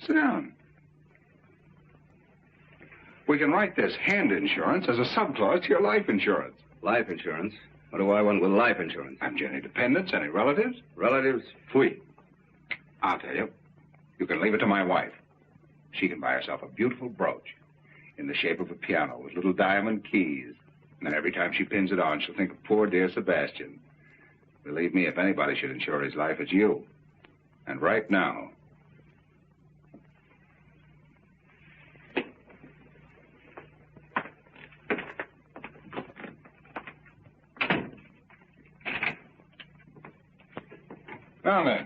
Sit down. We can write this hand insurance as a subclause to your life insurance. Life insurance? What do I want with life insurance? Have you any dependents, any relatives? Relatives? Fui. I'll tell you. You can leave it to my wife. She can buy herself a beautiful brooch in the shape of a piano with little diamond keys. And then every time she pins it on, she'll think of poor dear Sebastian. Believe me, if anybody should insure his life, it's you. And right now... Now then,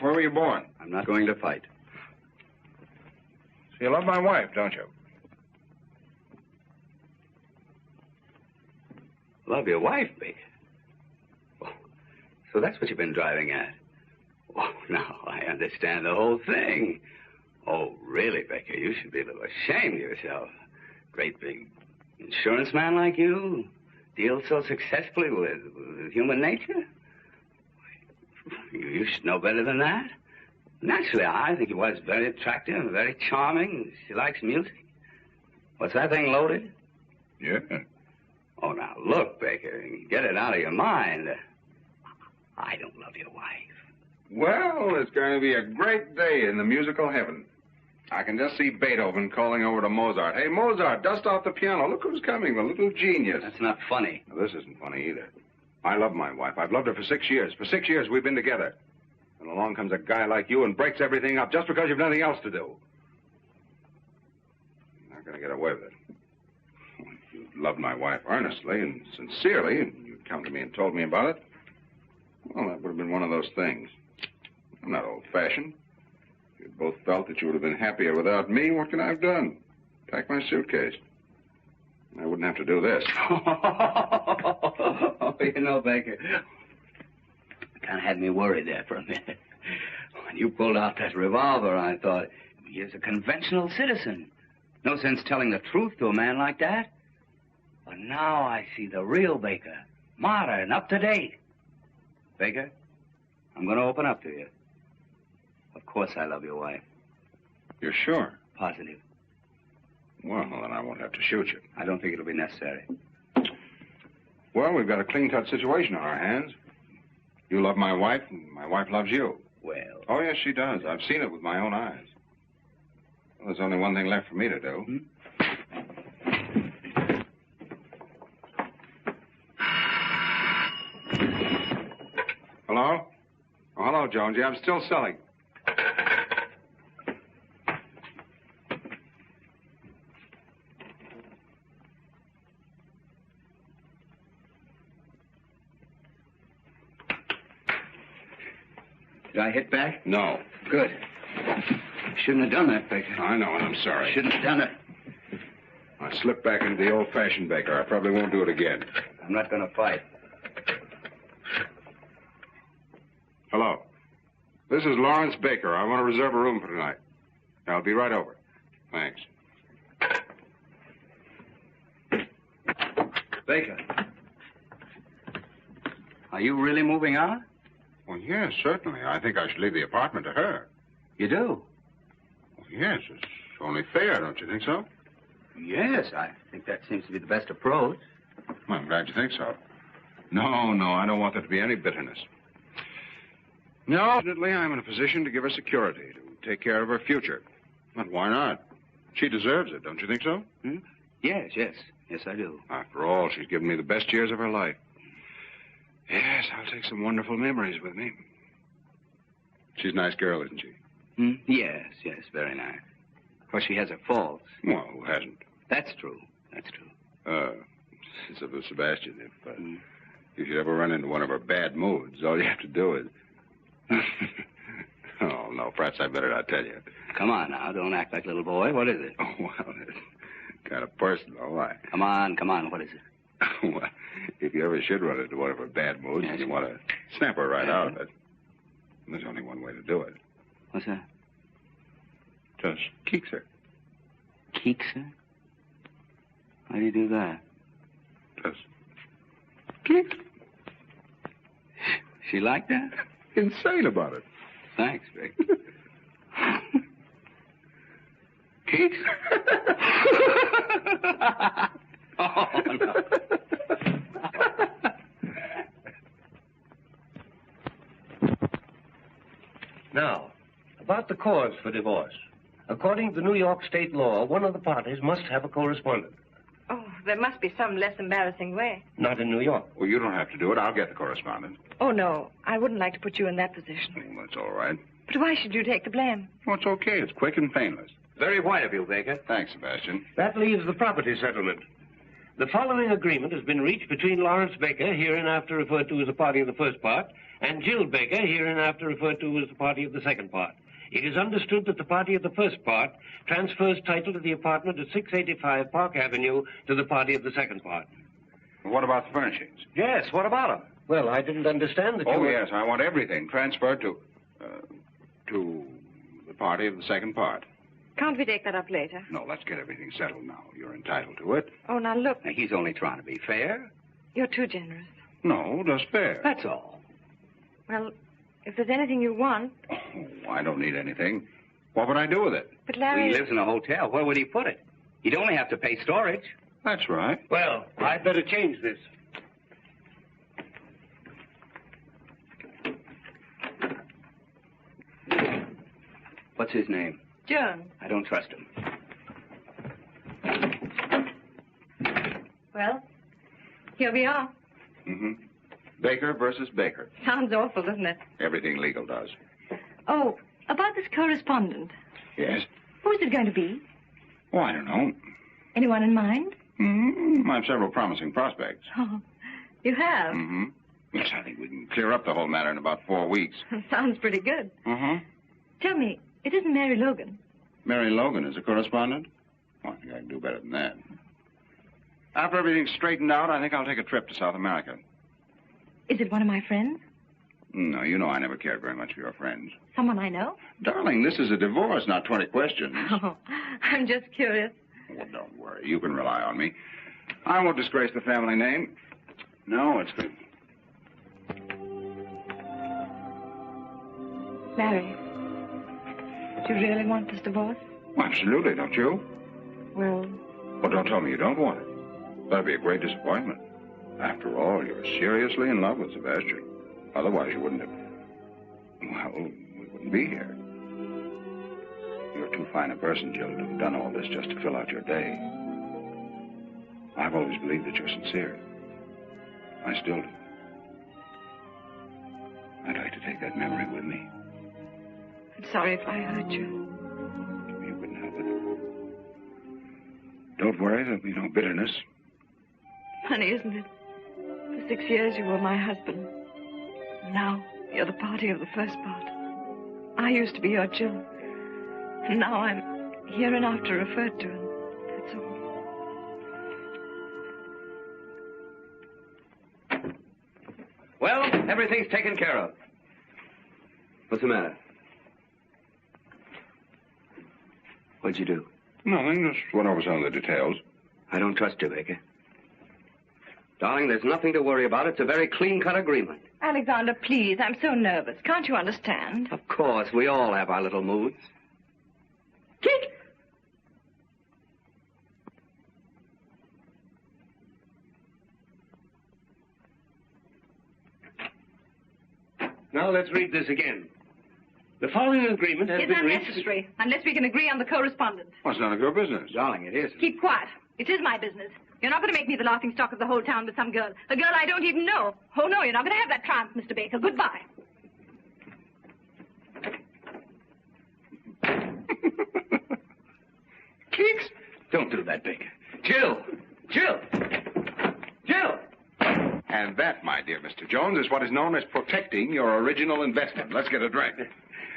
Where were you born? I'm not going to fight. So you love my wife, don't you? Love your wife, Baker? Oh, so that's what you've been driving at. Oh, now I understand the whole thing. Oh, really, Baker, you should be a little ashamed of yourself. Great big insurance man like you deals so successfully with human nature? You should know better than that. Naturally, I think he was very attractive and very charming. She likes music. What's that thing loaded? Yeah. Oh, now, look, Baker, get it out of your mind. I don't love your wife. Well, it's going to be a great day in the musical heaven. I can just see Beethoven calling over to Mozart. Hey, Mozart, dust off the piano. Look who's coming, the little genius. That's not funny. Now, this isn't funny either. I love my wife. I've loved her for 6 years. For 6 years, we've been together. And along comes a guy like you and breaks everything up just because you've nothing else to do. You're not going to get away with it. If you loved my wife earnestly and sincerely, and you'd come to me and told me about it, well, that would have been one of those things. I'm not old-fashioned. If you both felt that you would have been happier without me, what can I have done? Pack my suitcase. I wouldn't have to do this. Oh, you know, Baker, kind of had me worried there for a minute. When you pulled out that revolver, I thought, he's a conventional citizen. No sense telling the truth to a man like that. But now I see the real Baker, modern, up to date. Baker, I'm going to open up to you. Of course I love your wife. You're sure? Positive. Well, then I won't have to shoot you. I don't think it'll be necessary. Well, we've got a clean-cut situation on our hands. You love my wife, and my wife loves you. Well... Oh, yes, she does. I've seen it with my own eyes. Well, there's only one thing left for me to do. Hello? Oh, hello, Jonesy. I'm still selling. Did I hit back? No. Good. Shouldn't have done that, Baker. I know, and I'm sorry. Shouldn't have done it. I slipped back into the old-fashioned, Baker. I probably won't do it again. I'm not going to fight. Hello. This is Lawrence Baker. I want to reserve a room for tonight. I'll be right over. Thanks. Baker. Are you really moving out? Well, yes, certainly. I think I should leave the apartment to her. You do? Well, yes, it's only fair, don't you think so? Yes, I think that seems to be the best approach. Well, I'm glad you think so. No, I don't want there to be any bitterness. No, fortunately, I'm in a position to give her security, to take care of her future. But why not? She deserves it, don't you think so? Hmm? Yes, I do. After all, she's given me the best years of her life. Yes, I'll take some wonderful memories with me. She's a nice girl, isn't she? Hmm? Yes, very nice. Of course, she has her faults. Well, who hasn't? That's true. Sebastian, if you should ever run into one of her bad moods, all you have to do is... Oh, no, perhaps I better not tell you. Come on now, don't act like a little boy. What is it? Oh, well, it's kind of personal. Why? Come on, what is it? Well, if you ever should run into one of her bad moods and you want to snap her right out of it, there's only one way to do it. What's that? Just keeks her. Keeks her? How do you do that? Just keeks. She like that? Insane about it. Thanks, Vic. Keeks? Oh, no. Now, about the cause for divorce. According to New York state law, one of the parties must have a correspondent. Oh, there must be some less embarrassing way. Not in New York. Well, you don't have to do it. I'll get the correspondent. Oh, no. I wouldn't like to put you in that position. Well, that's all right. But why should you take the blame? Well, it's okay. It's quick and painless. Very white of you, Baker. Thanks, Sebastian. That leaves the property settlement. The following agreement has been reached between Lawrence Baker, hereinafter referred to as a party in the first part, and Jill Baker, hereinafter referred to as the party of the second part. It is understood that the party of the first part transfers title to the apartment at 685 Park Avenue to the party of the second part. What about the furnishings? Yes, what about them? Well, I didn't understand that you Oh, were... yes, I want everything transferred to the party of the second part. Can't we take that up later? No, let's get everything settled now. You're entitled to it. Oh, now look, Now, he's only trying to be fair. you're too generous. No, just fair. That's all. Well, if there's anything you want... Oh, I don't need anything. What would I do with it? But Larry... He lives in a hotel. Where would he put it? He'd only have to pay storage. That's right. Well, I'd better change this. What's his name? Joan. I don't trust him. Well, here we are. Mm-hmm. Baker versus Baker. Sounds awful, doesn't it? Everything legal does. Oh, about this correspondent. Yes? Who's it going to be? Oh, I don't know. Anyone in mind? Mm-hmm. I have several promising prospects. Oh, you have? Mm-hmm. Yes, I think we can clear up the whole matter in about 4 weeks. Sounds pretty good. Mm-hmm. Tell me, it isn't Mary Logan. Mary Logan is a correspondent? Oh, I think I can do better than that. After everything's straightened out, I think I'll take a trip to South America. Is it one of my friends? No, you know I never cared very much for your friends. Someone I know? Darling, this is a divorce, not 20 questions. Oh, I'm just curious. Well, don't worry. You can rely on me. I won't disgrace the family name. No, it's good. Larry, do you really want this divorce? Well, absolutely, don't you? Well, Well, don't tell me you don't want it. That'd be a great disappointment. After all, you're seriously in love with Sebastian. Otherwise, you wouldn't have... Well, we wouldn't be here. You're too fine a person, Jill, to have done all this just to fill out your day. I've always believed that you're sincere. I still do. I'd like to take that memory with me. I'm sorry if I hurt you. You couldn't help it. Don't worry, there'll be no bitterness. Funny, isn't it? For 6 years you were my husband. Now you're the party of the first part. I used to be your Jill. And now I'm hereinafter referred to, and that's all. Well, everything's taken care of. What's the matter? What'd you do? Nothing, just went over some of the details. I don't trust you, Baker. Darling, there's nothing to worry about. It's a very clean-cut agreement. Alexander, please, I'm so nervous. Can't you understand? Of course, we all have our little moods. Kick! Now let's read this again. The following agreement has It's been reached... unnecessary, unless we can agree on the correspondence. Well, it's none of your business. Darling, it is. Keep quiet. It is my business. You're not going to make me the laughing stock of the whole town with some girl. A girl I don't even know. Oh, no, you're not going to have that triumph, Mr. Baker. Goodbye. Kicks? Don't do that, Baker. Jill! Jill! Jill! And that, my dear Mr. Jones, is what is known as protecting your original investment. Let's get a drink.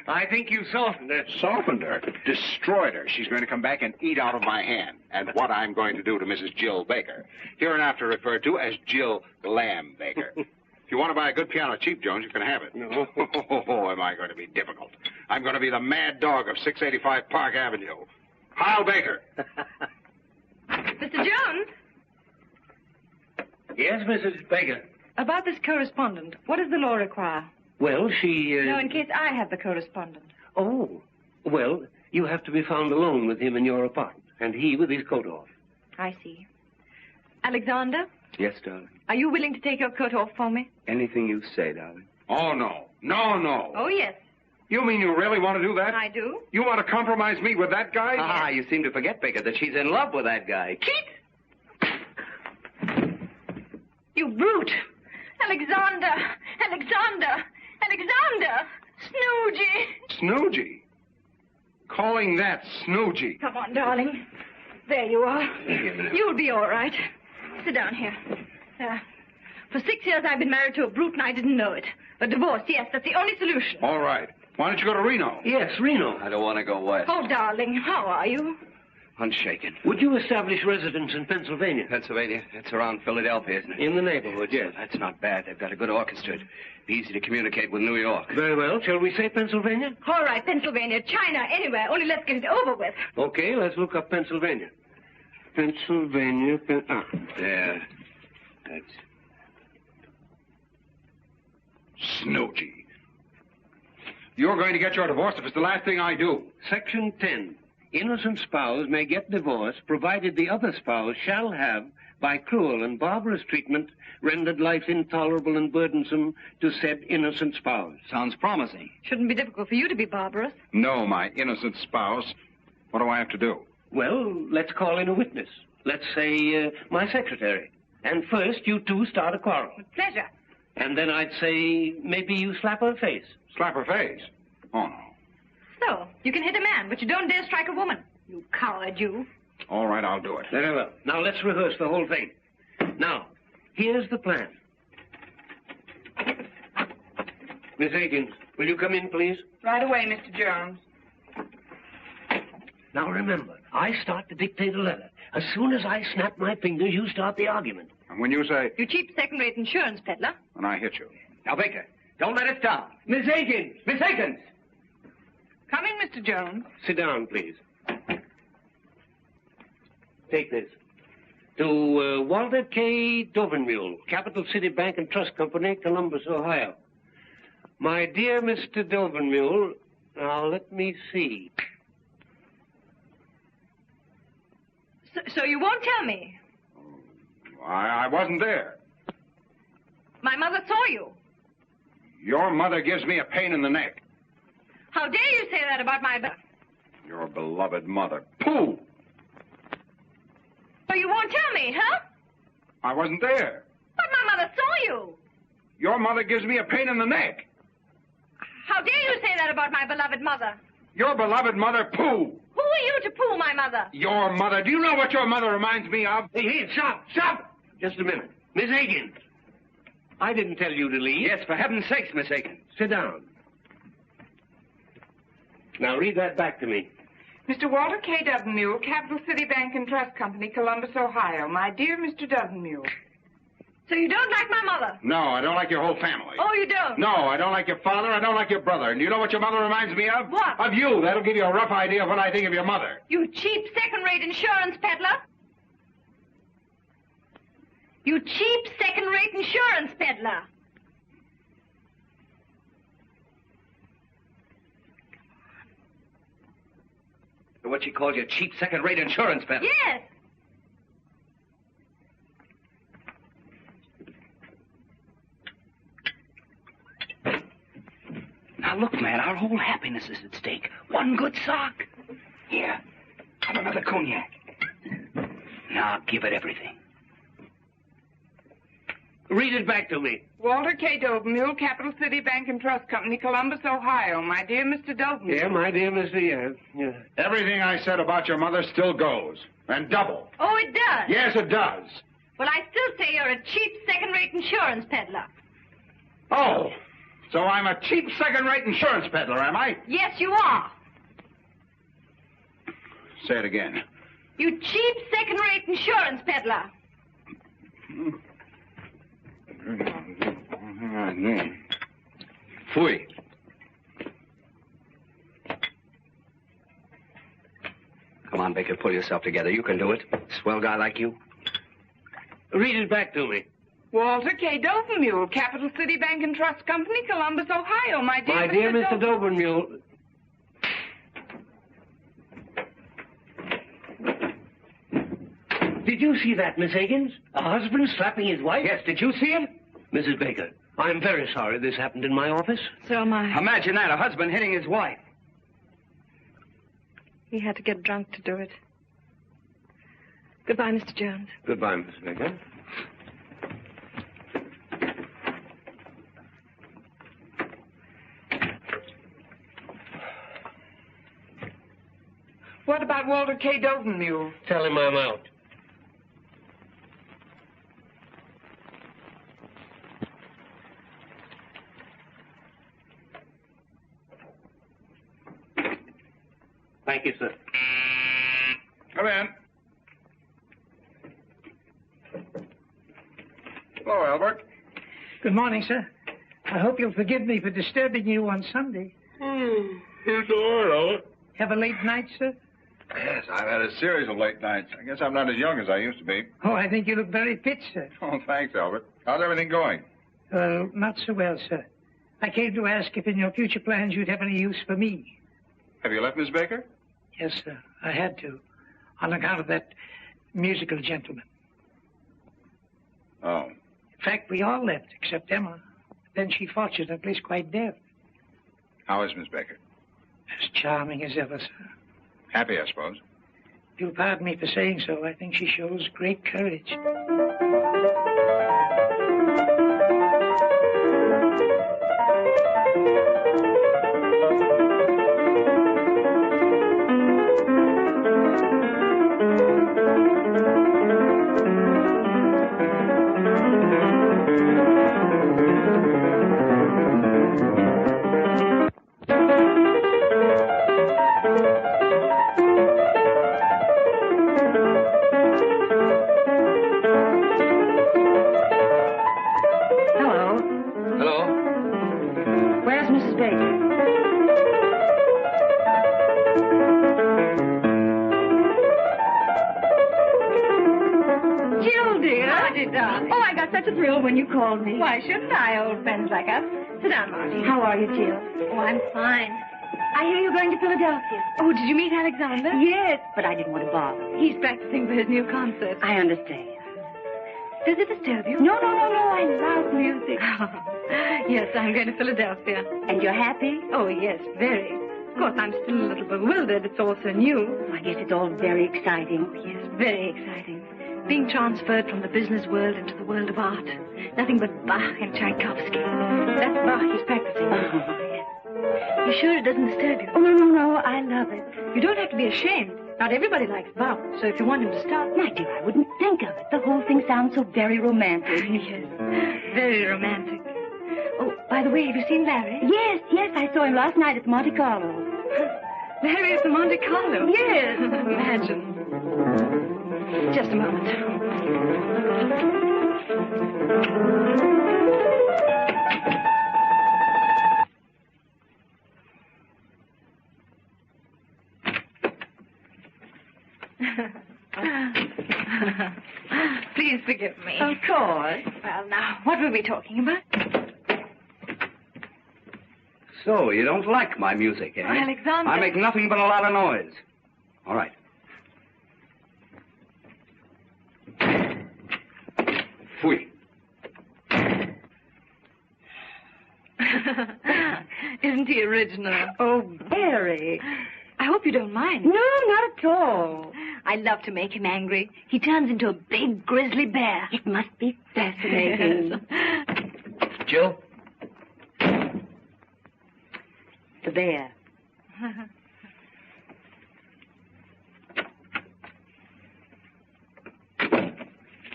I think you softened her. Softened her, destroyed her. She's going to come back and eat out of my hand. And what I'm going to do to Mrs. Jill Baker, hereinafter referred to as Jill Lamb Baker. If you want to buy a good piano cheap, Jones, you can have it. No. Oh, am I going to be difficult? I'm going to be the mad dog of 685 Park Avenue. Heil Baker. Mr. Jones, Yes, Mrs. Baker. about this correspondent, what does the law require? Well, she... No, in case I have the correspondent. Oh, well, you have to be found alone with him in your apartment, and he with his coat off. I see. Alexander, Yes, darling. are you willing to take your coat off for me? Anything you say, darling. Oh, no. No, no. Oh, yes, You mean you really want to do that? I do. You want to compromise me with that guy? Ah, you seem to forget, Baker, that she's in love with that guy. Keith! You brute! Alexander! Alexander! Alexander! Snoogey! Snoogey? Calling that Snoogey? Come on, darling. There you are. You'll be all right. Sit down here. For 6 years I've been married to a brute and I didn't know it. But divorce, yes, that's the only solution. All right. Why don't you go to Reno? Yes, Reno. I don't want to go west. Oh, darling, how are you? Unshaken. Would you establish residence in Pennsylvania? Pennsylvania? It's around Philadelphia, isn't it? In the neighborhood, yes. That's not bad. They've got a good orchestra. It'd be easy to communicate with New York. Very well. Shall we say Pennsylvania? All right, Pennsylvania, China, anywhere. Only let's get it over with. Okay, let's look up Pennsylvania. Pennsylvania, There. That's... Snooty. You're going to get your divorce if it's the last thing I do. Section 10. Innocent spouse may get divorced provided the other spouse shall have, by cruel and barbarous treatment, rendered life intolerable and burdensome to said innocent spouse. Sounds promising. Shouldn't be difficult for you to be barbarous. No, my innocent spouse. What do I have to do? Well, let's call in a witness. Let's say my secretary. And first, you two start a quarrel. With pleasure. And then I'd say maybe you slap her face. Slap her face? Oh, no. So, you can hit a man, but you don't dare strike a woman. You coward, you. All right, I'll do it. Very well. Now, let's rehearse the whole thing. Now, here's the plan. Miss Higgins, will you come in, please? Right away, Mr. Jones. Now, remember, I start to dictate a letter. As soon as I snap my fingers, you start the argument. And when you say, You cheap second-rate insurance peddler. when I hit you. Now, Baker, don't let it down. Miss Higgins! Miss Higgins! Coming, Mr. Jones. Sit down, please. Take this. To Walter K. Dovenmule, Capital City Bank and Trust Company, Columbus, Ohio. My dear Mr. Dovenmule, now let me see. So you won't tell me? I wasn't there. My mother saw you. Your mother gives me a pain in the neck. How dare you say that about my... Your beloved mother. Pooh! So you won't tell me, huh? I wasn't there. But my mother saw you. Your mother gives me a pain in the neck. How dare you say that about my beloved mother? Your beloved mother. Pooh! Who are you to pull my mother? Your mother. Do you know what your mother reminds me of? Hey, stop! Stop! Just a minute. Miss Higgins, I didn't tell you to leave. Yes, for heaven's sakes, Miss Higgins. Sit down. Now, read that back to me. Mr. Walter K. Dovenmule, Capital City Bank and Trust Company, Columbus, Ohio. My dear Mr. Dovenmule. So you don't like my mother? No, I don't like your whole family. Oh, you don't? No, I don't like your father. I don't like your brother. And you know what your mother reminds me of? What? Of you. That'll give you a rough idea of what I think of your mother. You cheap second-rate insurance peddler. You cheap second-rate insurance peddler. What she calls your cheap second-rate insurance peddler. Yes. Now, look, man, our whole happiness is at stake. One good sock. Here, have another cognac. Now, give it everything. Read it back to me. Walter K. Dovenmule, Capital City Bank and Trust Company, Columbus, Ohio. My dear Mr. Dovenmule. Yeah, my dear Mr. Yeah. Everything I said about your mother still goes. And double. Oh, it does? Yes, it does. Well, I still say you're a cheap second-rate insurance peddler. Oh, so I'm a cheap second-rate insurance peddler, am I? Yes, you are. Say it again. You cheap second-rate insurance peddler. Fui. Come on, Baker, pull yourself together. You can do it. Swell guy like you. Read it back to me. Walter K. Dovenmule, Capital City Bank and Trust Company, Columbus, Ohio. My dear Mr. Dovenmule. Did you see that, Miss Higgins? A husband slapping his wife? Yes, did you see it? Mrs. Baker, I'm very sorry this happened in my office. So am I. Imagine that, a husband hitting his wife. He had to get drunk to do it. Goodbye, Mr. Jones. Goodbye, Miss Baker. What about Walter K. Dovenmule? Tell him I'm out. Thank you, sir. Come in. Hello, Albert. Good morning, sir. I hope you'll forgive me for disturbing you on Sunday. It's all right, Albert. Have a late night, sir? Yes, I've had a series of late nights. I guess I'm not as young as I used to be. Oh, I think you look very fit, sir. Oh, thanks, Albert. How's everything going? Well, not so well, sir. I came to ask if in your future plans you'd have any use for me. Have you left Miss Baker? Yes, sir. I had to, on account of that musical gentleman. Oh. In fact, we all left, except Emma. Then she fortunately is quite deaf. How is Miss Baker? As charming as ever, sir. Happy, I suppose. If you'll pardon me for saying so, I think she shows great courage. Why shouldn't I, old friends like us? Sit down, Marty. How are you, Jill? Oh, I'm fine. I hear you're going to Philadelphia. Oh, did you meet Alexander? Yes, but I didn't want to bother. He's practicing for his new concert. I understand. Does it disturb you? No. I love music. Yes, I'm going to Philadelphia. And you're happy? Oh, yes, very. Of course, I'm still a little bewildered. It's all so new. I guess it's all very exciting. Oh, yes, very exciting. Being transferred from the business world into the world of art. Nothing but Bach and Tchaikovsky. That's Bach he's practicing. Oh, yes. You sure it doesn't disturb you? Oh, no. I love it. You don't have to be ashamed. Not everybody likes Bach, so if you want him to stop... My dear, I wouldn't think of it. The whole thing sounds so very romantic. Yes, very romantic. Oh, by the way, have you seen Larry? Yes, I saw him last night at the Monte Carlo. Larry at the Monte Carlo? Yes. Imagine. Just a moment. Please forgive me. Of course. Well, now, what were we talking about? So, you don't like my music, eh? Oh, Alexander. I make nothing but a lot of noise. All right. Fui. Isn't he original? Oh, very. I hope you don't mind. No, not at all. I love to make him angry. He turns into a big grizzly bear. It must be fascinating. Jill? The bear.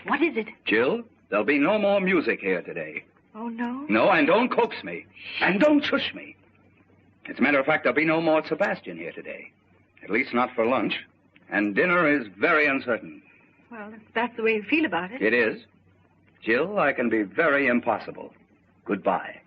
What is it? Jill, there'll be no more music here today. Oh, no? No, and don't coax me. And don't shush me. As a matter of fact, there'll be no more Sebastian here today. At least not for lunch. And dinner is very uncertain. Well, if that's the way you feel about it. It is. Jill, I can be very impossible. Goodbye.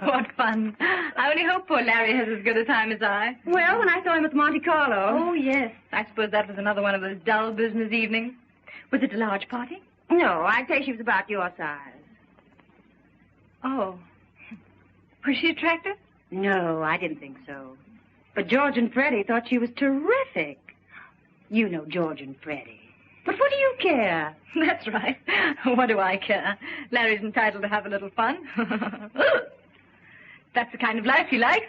What fun. I only hope poor Larry has as good a time as I. Well, when I saw him at Monte Carlo. Oh, yes. I suppose that was another one of those dull business evenings. Was it a large party? No, I'd say she was about your size. Oh. Was she attractive? No, I didn't think so. But George and Freddie thought she was terrific. You know George and Freddie. But what do you care? That's right. What do I care? Larry's entitled to have a little fun. That's the kind of life he likes.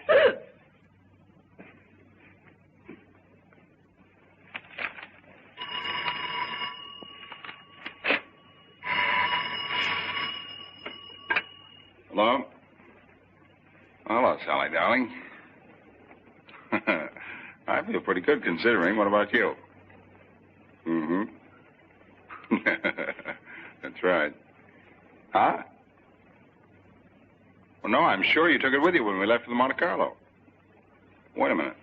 Hello? Hello, Sally, darling. I feel pretty good considering. What about you? Mm-hmm. That's right. Huh? Well, no, I'm sure you took it with you when we left for the Monte Carlo. Wait a minute.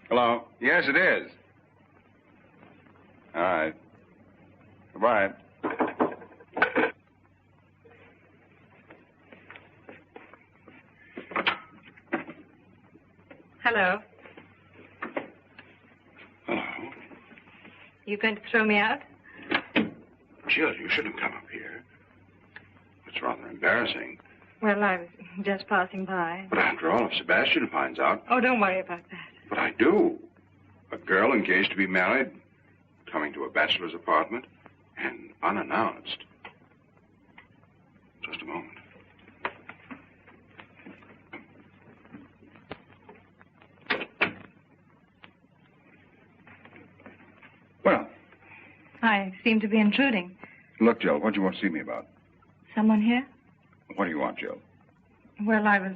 Hello? Yes, it is. All right. Goodbye. Hello. Hello. You going to throw me out? Jill, you shouldn't come up here. It's rather embarrassing. Well, I was just passing by. But after all, if Sebastian finds out... Oh, don't worry about that. But I do. A girl engaged to be married, coming to a bachelor's apartment, and unannounced. Just a moment. Well. I seem to be intruding. Look, Jill, what do you want to see me about? Someone here? What do you want, Jill? Well, I was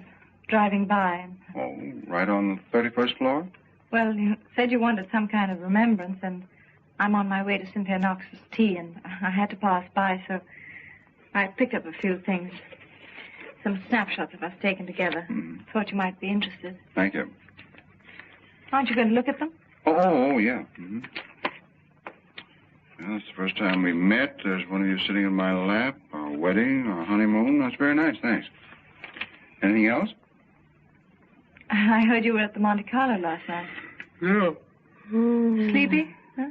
driving by. Oh, right on the 31st floor? Well, you said you wanted some kind of remembrance, and I'm on my way to Cynthia Knox's tea, and I had to pass by, so I picked up a few things. Some snapshots of us taken together. Thought you might be interested. Thank you. Aren't you going to look at them? Oh, yeah. Mm-hmm. Well, it's the first time we met. There's one of you sitting in my lap. Our wedding, our honeymoon. That's very nice, thanks. Anything else? I heard you were at the Monte Carlo last night. Yeah. Sleepy? Huh?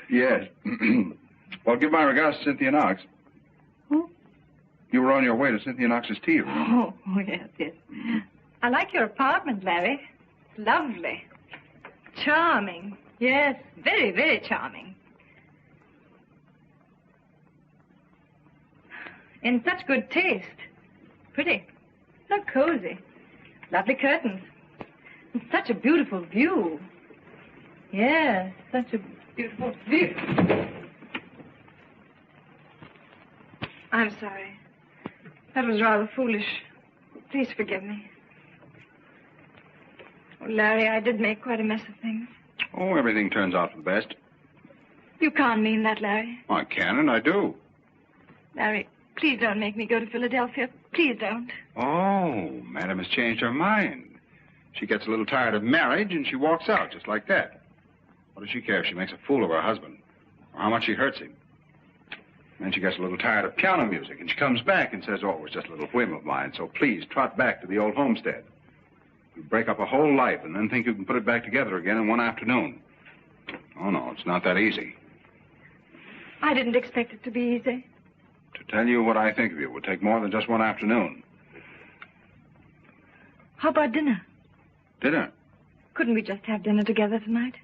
Yes. Well, give my regards to Cynthia Knox. Who? You were on your way to Cynthia Knox's tea room. Oh, yes, yes. I like your apartment, Larry. It's lovely. Charming. Yes, very, very charming. In such good taste. Pretty. So cozy. Lovely curtains. And such a beautiful view. Yes, such a beautiful view. I'm sorry. That was rather foolish. Please forgive me. Oh, Larry, I did make quite a mess of things. Oh, everything turns out for the best. You can't mean that, Larry. I can and I do. Larry, please don't make me go to Philadelphia. Please don't. Oh, Madam has changed her mind. She gets a little tired of marriage and she walks out just like that. What does she care if she makes a fool of her husband or how much she hurts him? Then she gets a little tired of piano music and she comes back and says, oh, it was just a little whim of mine, so please trot back to the old homestead. You break up a whole life and then think you can put it back together again in one afternoon. Oh, no, it's not that easy. I didn't expect it to be easy. To tell you what I think of you would take more than just one afternoon. How about dinner? Dinner? Couldn't we just have dinner together tonight?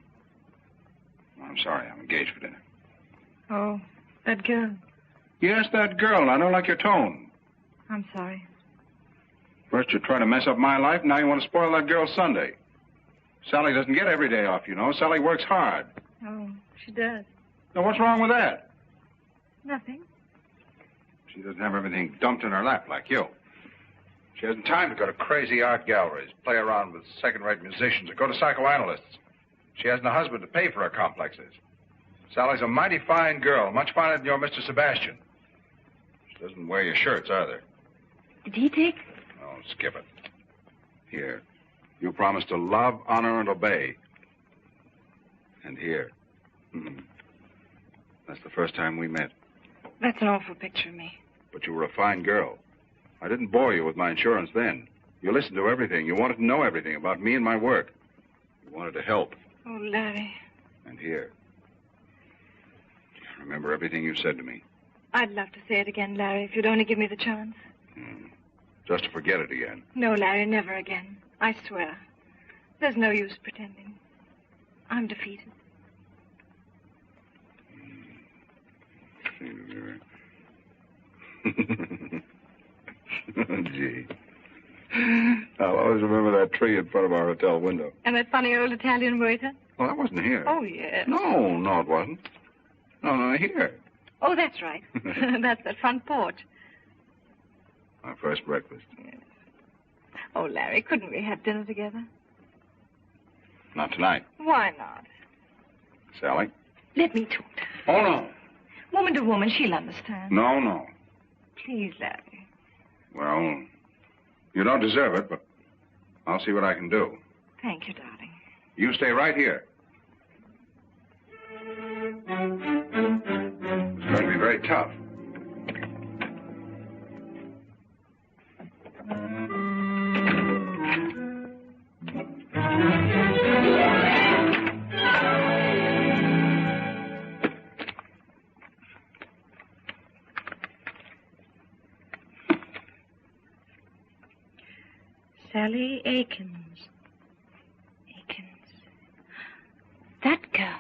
Well, I'm sorry, I'm engaged for dinner. Oh, that girl. Yes, that girl. I don't like your tone. I'm sorry. First you try to mess up my life, now you want to spoil that girl's Sunday. Sally doesn't get every day off, you know. Sally works hard. Oh, she does. Now, what's wrong with that? Nothing. She doesn't have everything dumped in her lap like you. She hasn't time to go to crazy art galleries, play around with second-rate musicians, or go to psychoanalysts. She hasn't a husband to pay for her complexes. Sally's a mighty fine girl, much finer than your Mr. Sebastian. She doesn't wear your shirts either. Did he take? Oh, skip it. Here. You promised to love, honor, and obey. And here. That's the first time we met. That's an awful picture of me. But you were a fine girl. I didn't bore you with my insurance then. You listened to everything. You wanted to know everything about me and my work. You wanted to help. Oh, Larry. And here. Remember everything you said to me. I'd love to say it again, Larry, if you'd only give me the chance. Just to forget it again. No, Larry, never again. I swear. There's no use pretending. I'm defeated. Gee. I'll always remember that tree in front of our hotel window. And that funny old Italian waiter? Well, that wasn't here. Oh, yes. No, it wasn't. No, here. Oh, that's right. That's the front porch. Our first breakfast. Yes. Oh, Larry, couldn't we have dinner together? Not tonight. Why not? Sally? Let me talk to her. Oh, no. Woman to woman, she'll understand. No, no. Please, Larry. Well, you don't deserve it, but I'll see what I can do. Thank you, darling. You stay right here. It's going to be very tough. Sally Akins. That girl.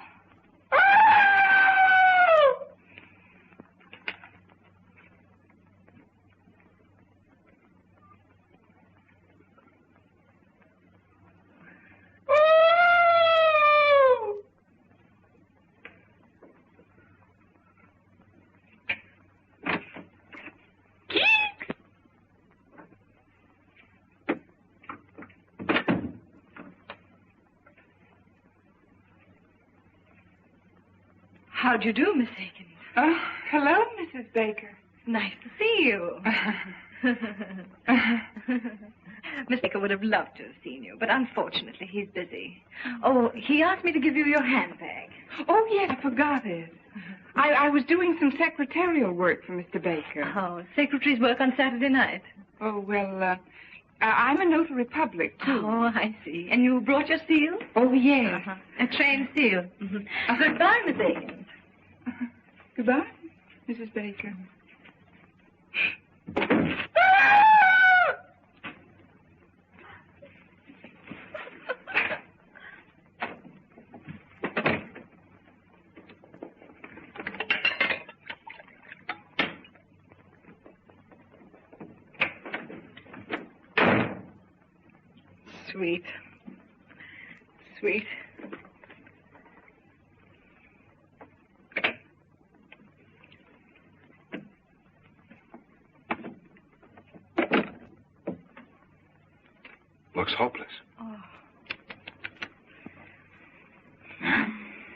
How do you do, Miss Akins? Oh, hello, Mrs. Baker. Nice to see you. Miss Baker would have loved to have seen you, but unfortunately he's busy. Oh, he asked me to give you your handbag. Oh, yes, I forgot it. I was doing some secretarial work for Mr. Baker. Oh, secretaries work on Saturday night. Oh, well, I'm a notary public, too. Oh, I see. And you brought your seal? Oh, yes. A trained seal. Goodbye, Miss Akins. Goodbye, Mrs. Baker. Sweet. Sweet. Looks hopeless. Oh.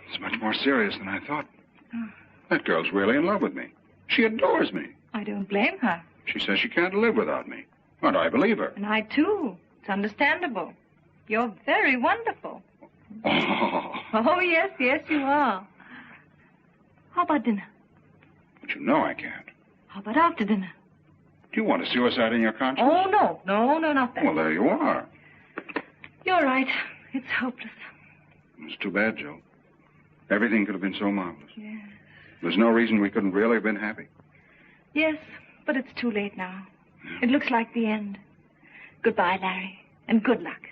It's much more serious than I thought. That girl's really in love with me. She adores me. I don't blame her. She says she can't live without me. And I believe her. And I, too. It's understandable. You're very wonderful. Oh, yes, you are. How about dinner? But you know I can't. How about after dinner? Do you want a suicide in your conscience? Oh, no. No, not that. Well, there you are. You're right. It's hopeless. It's too bad, Joe. Everything could have been so marvelous. Yes. There's no reason we couldn't really have been happy. Yes, but it's too late now. It looks like the end. Goodbye, Larry, and good luck.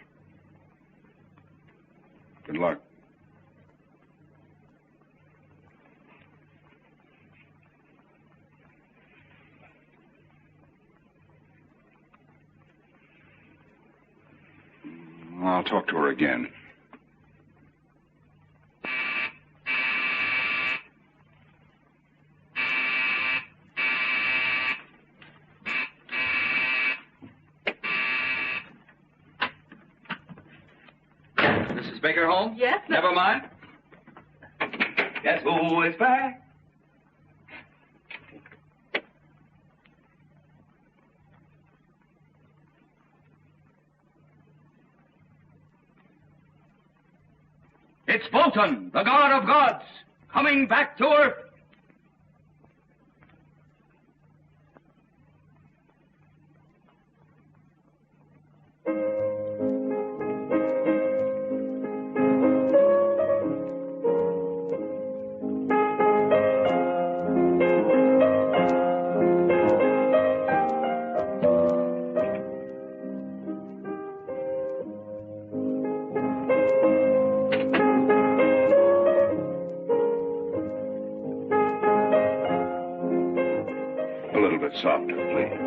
Good luck. I'll talk to her again. Mrs. Baker home? Yes, sir. Never mind. Guess who is back? It's Fulton, the god of gods, coming back to Earth. Softer, please.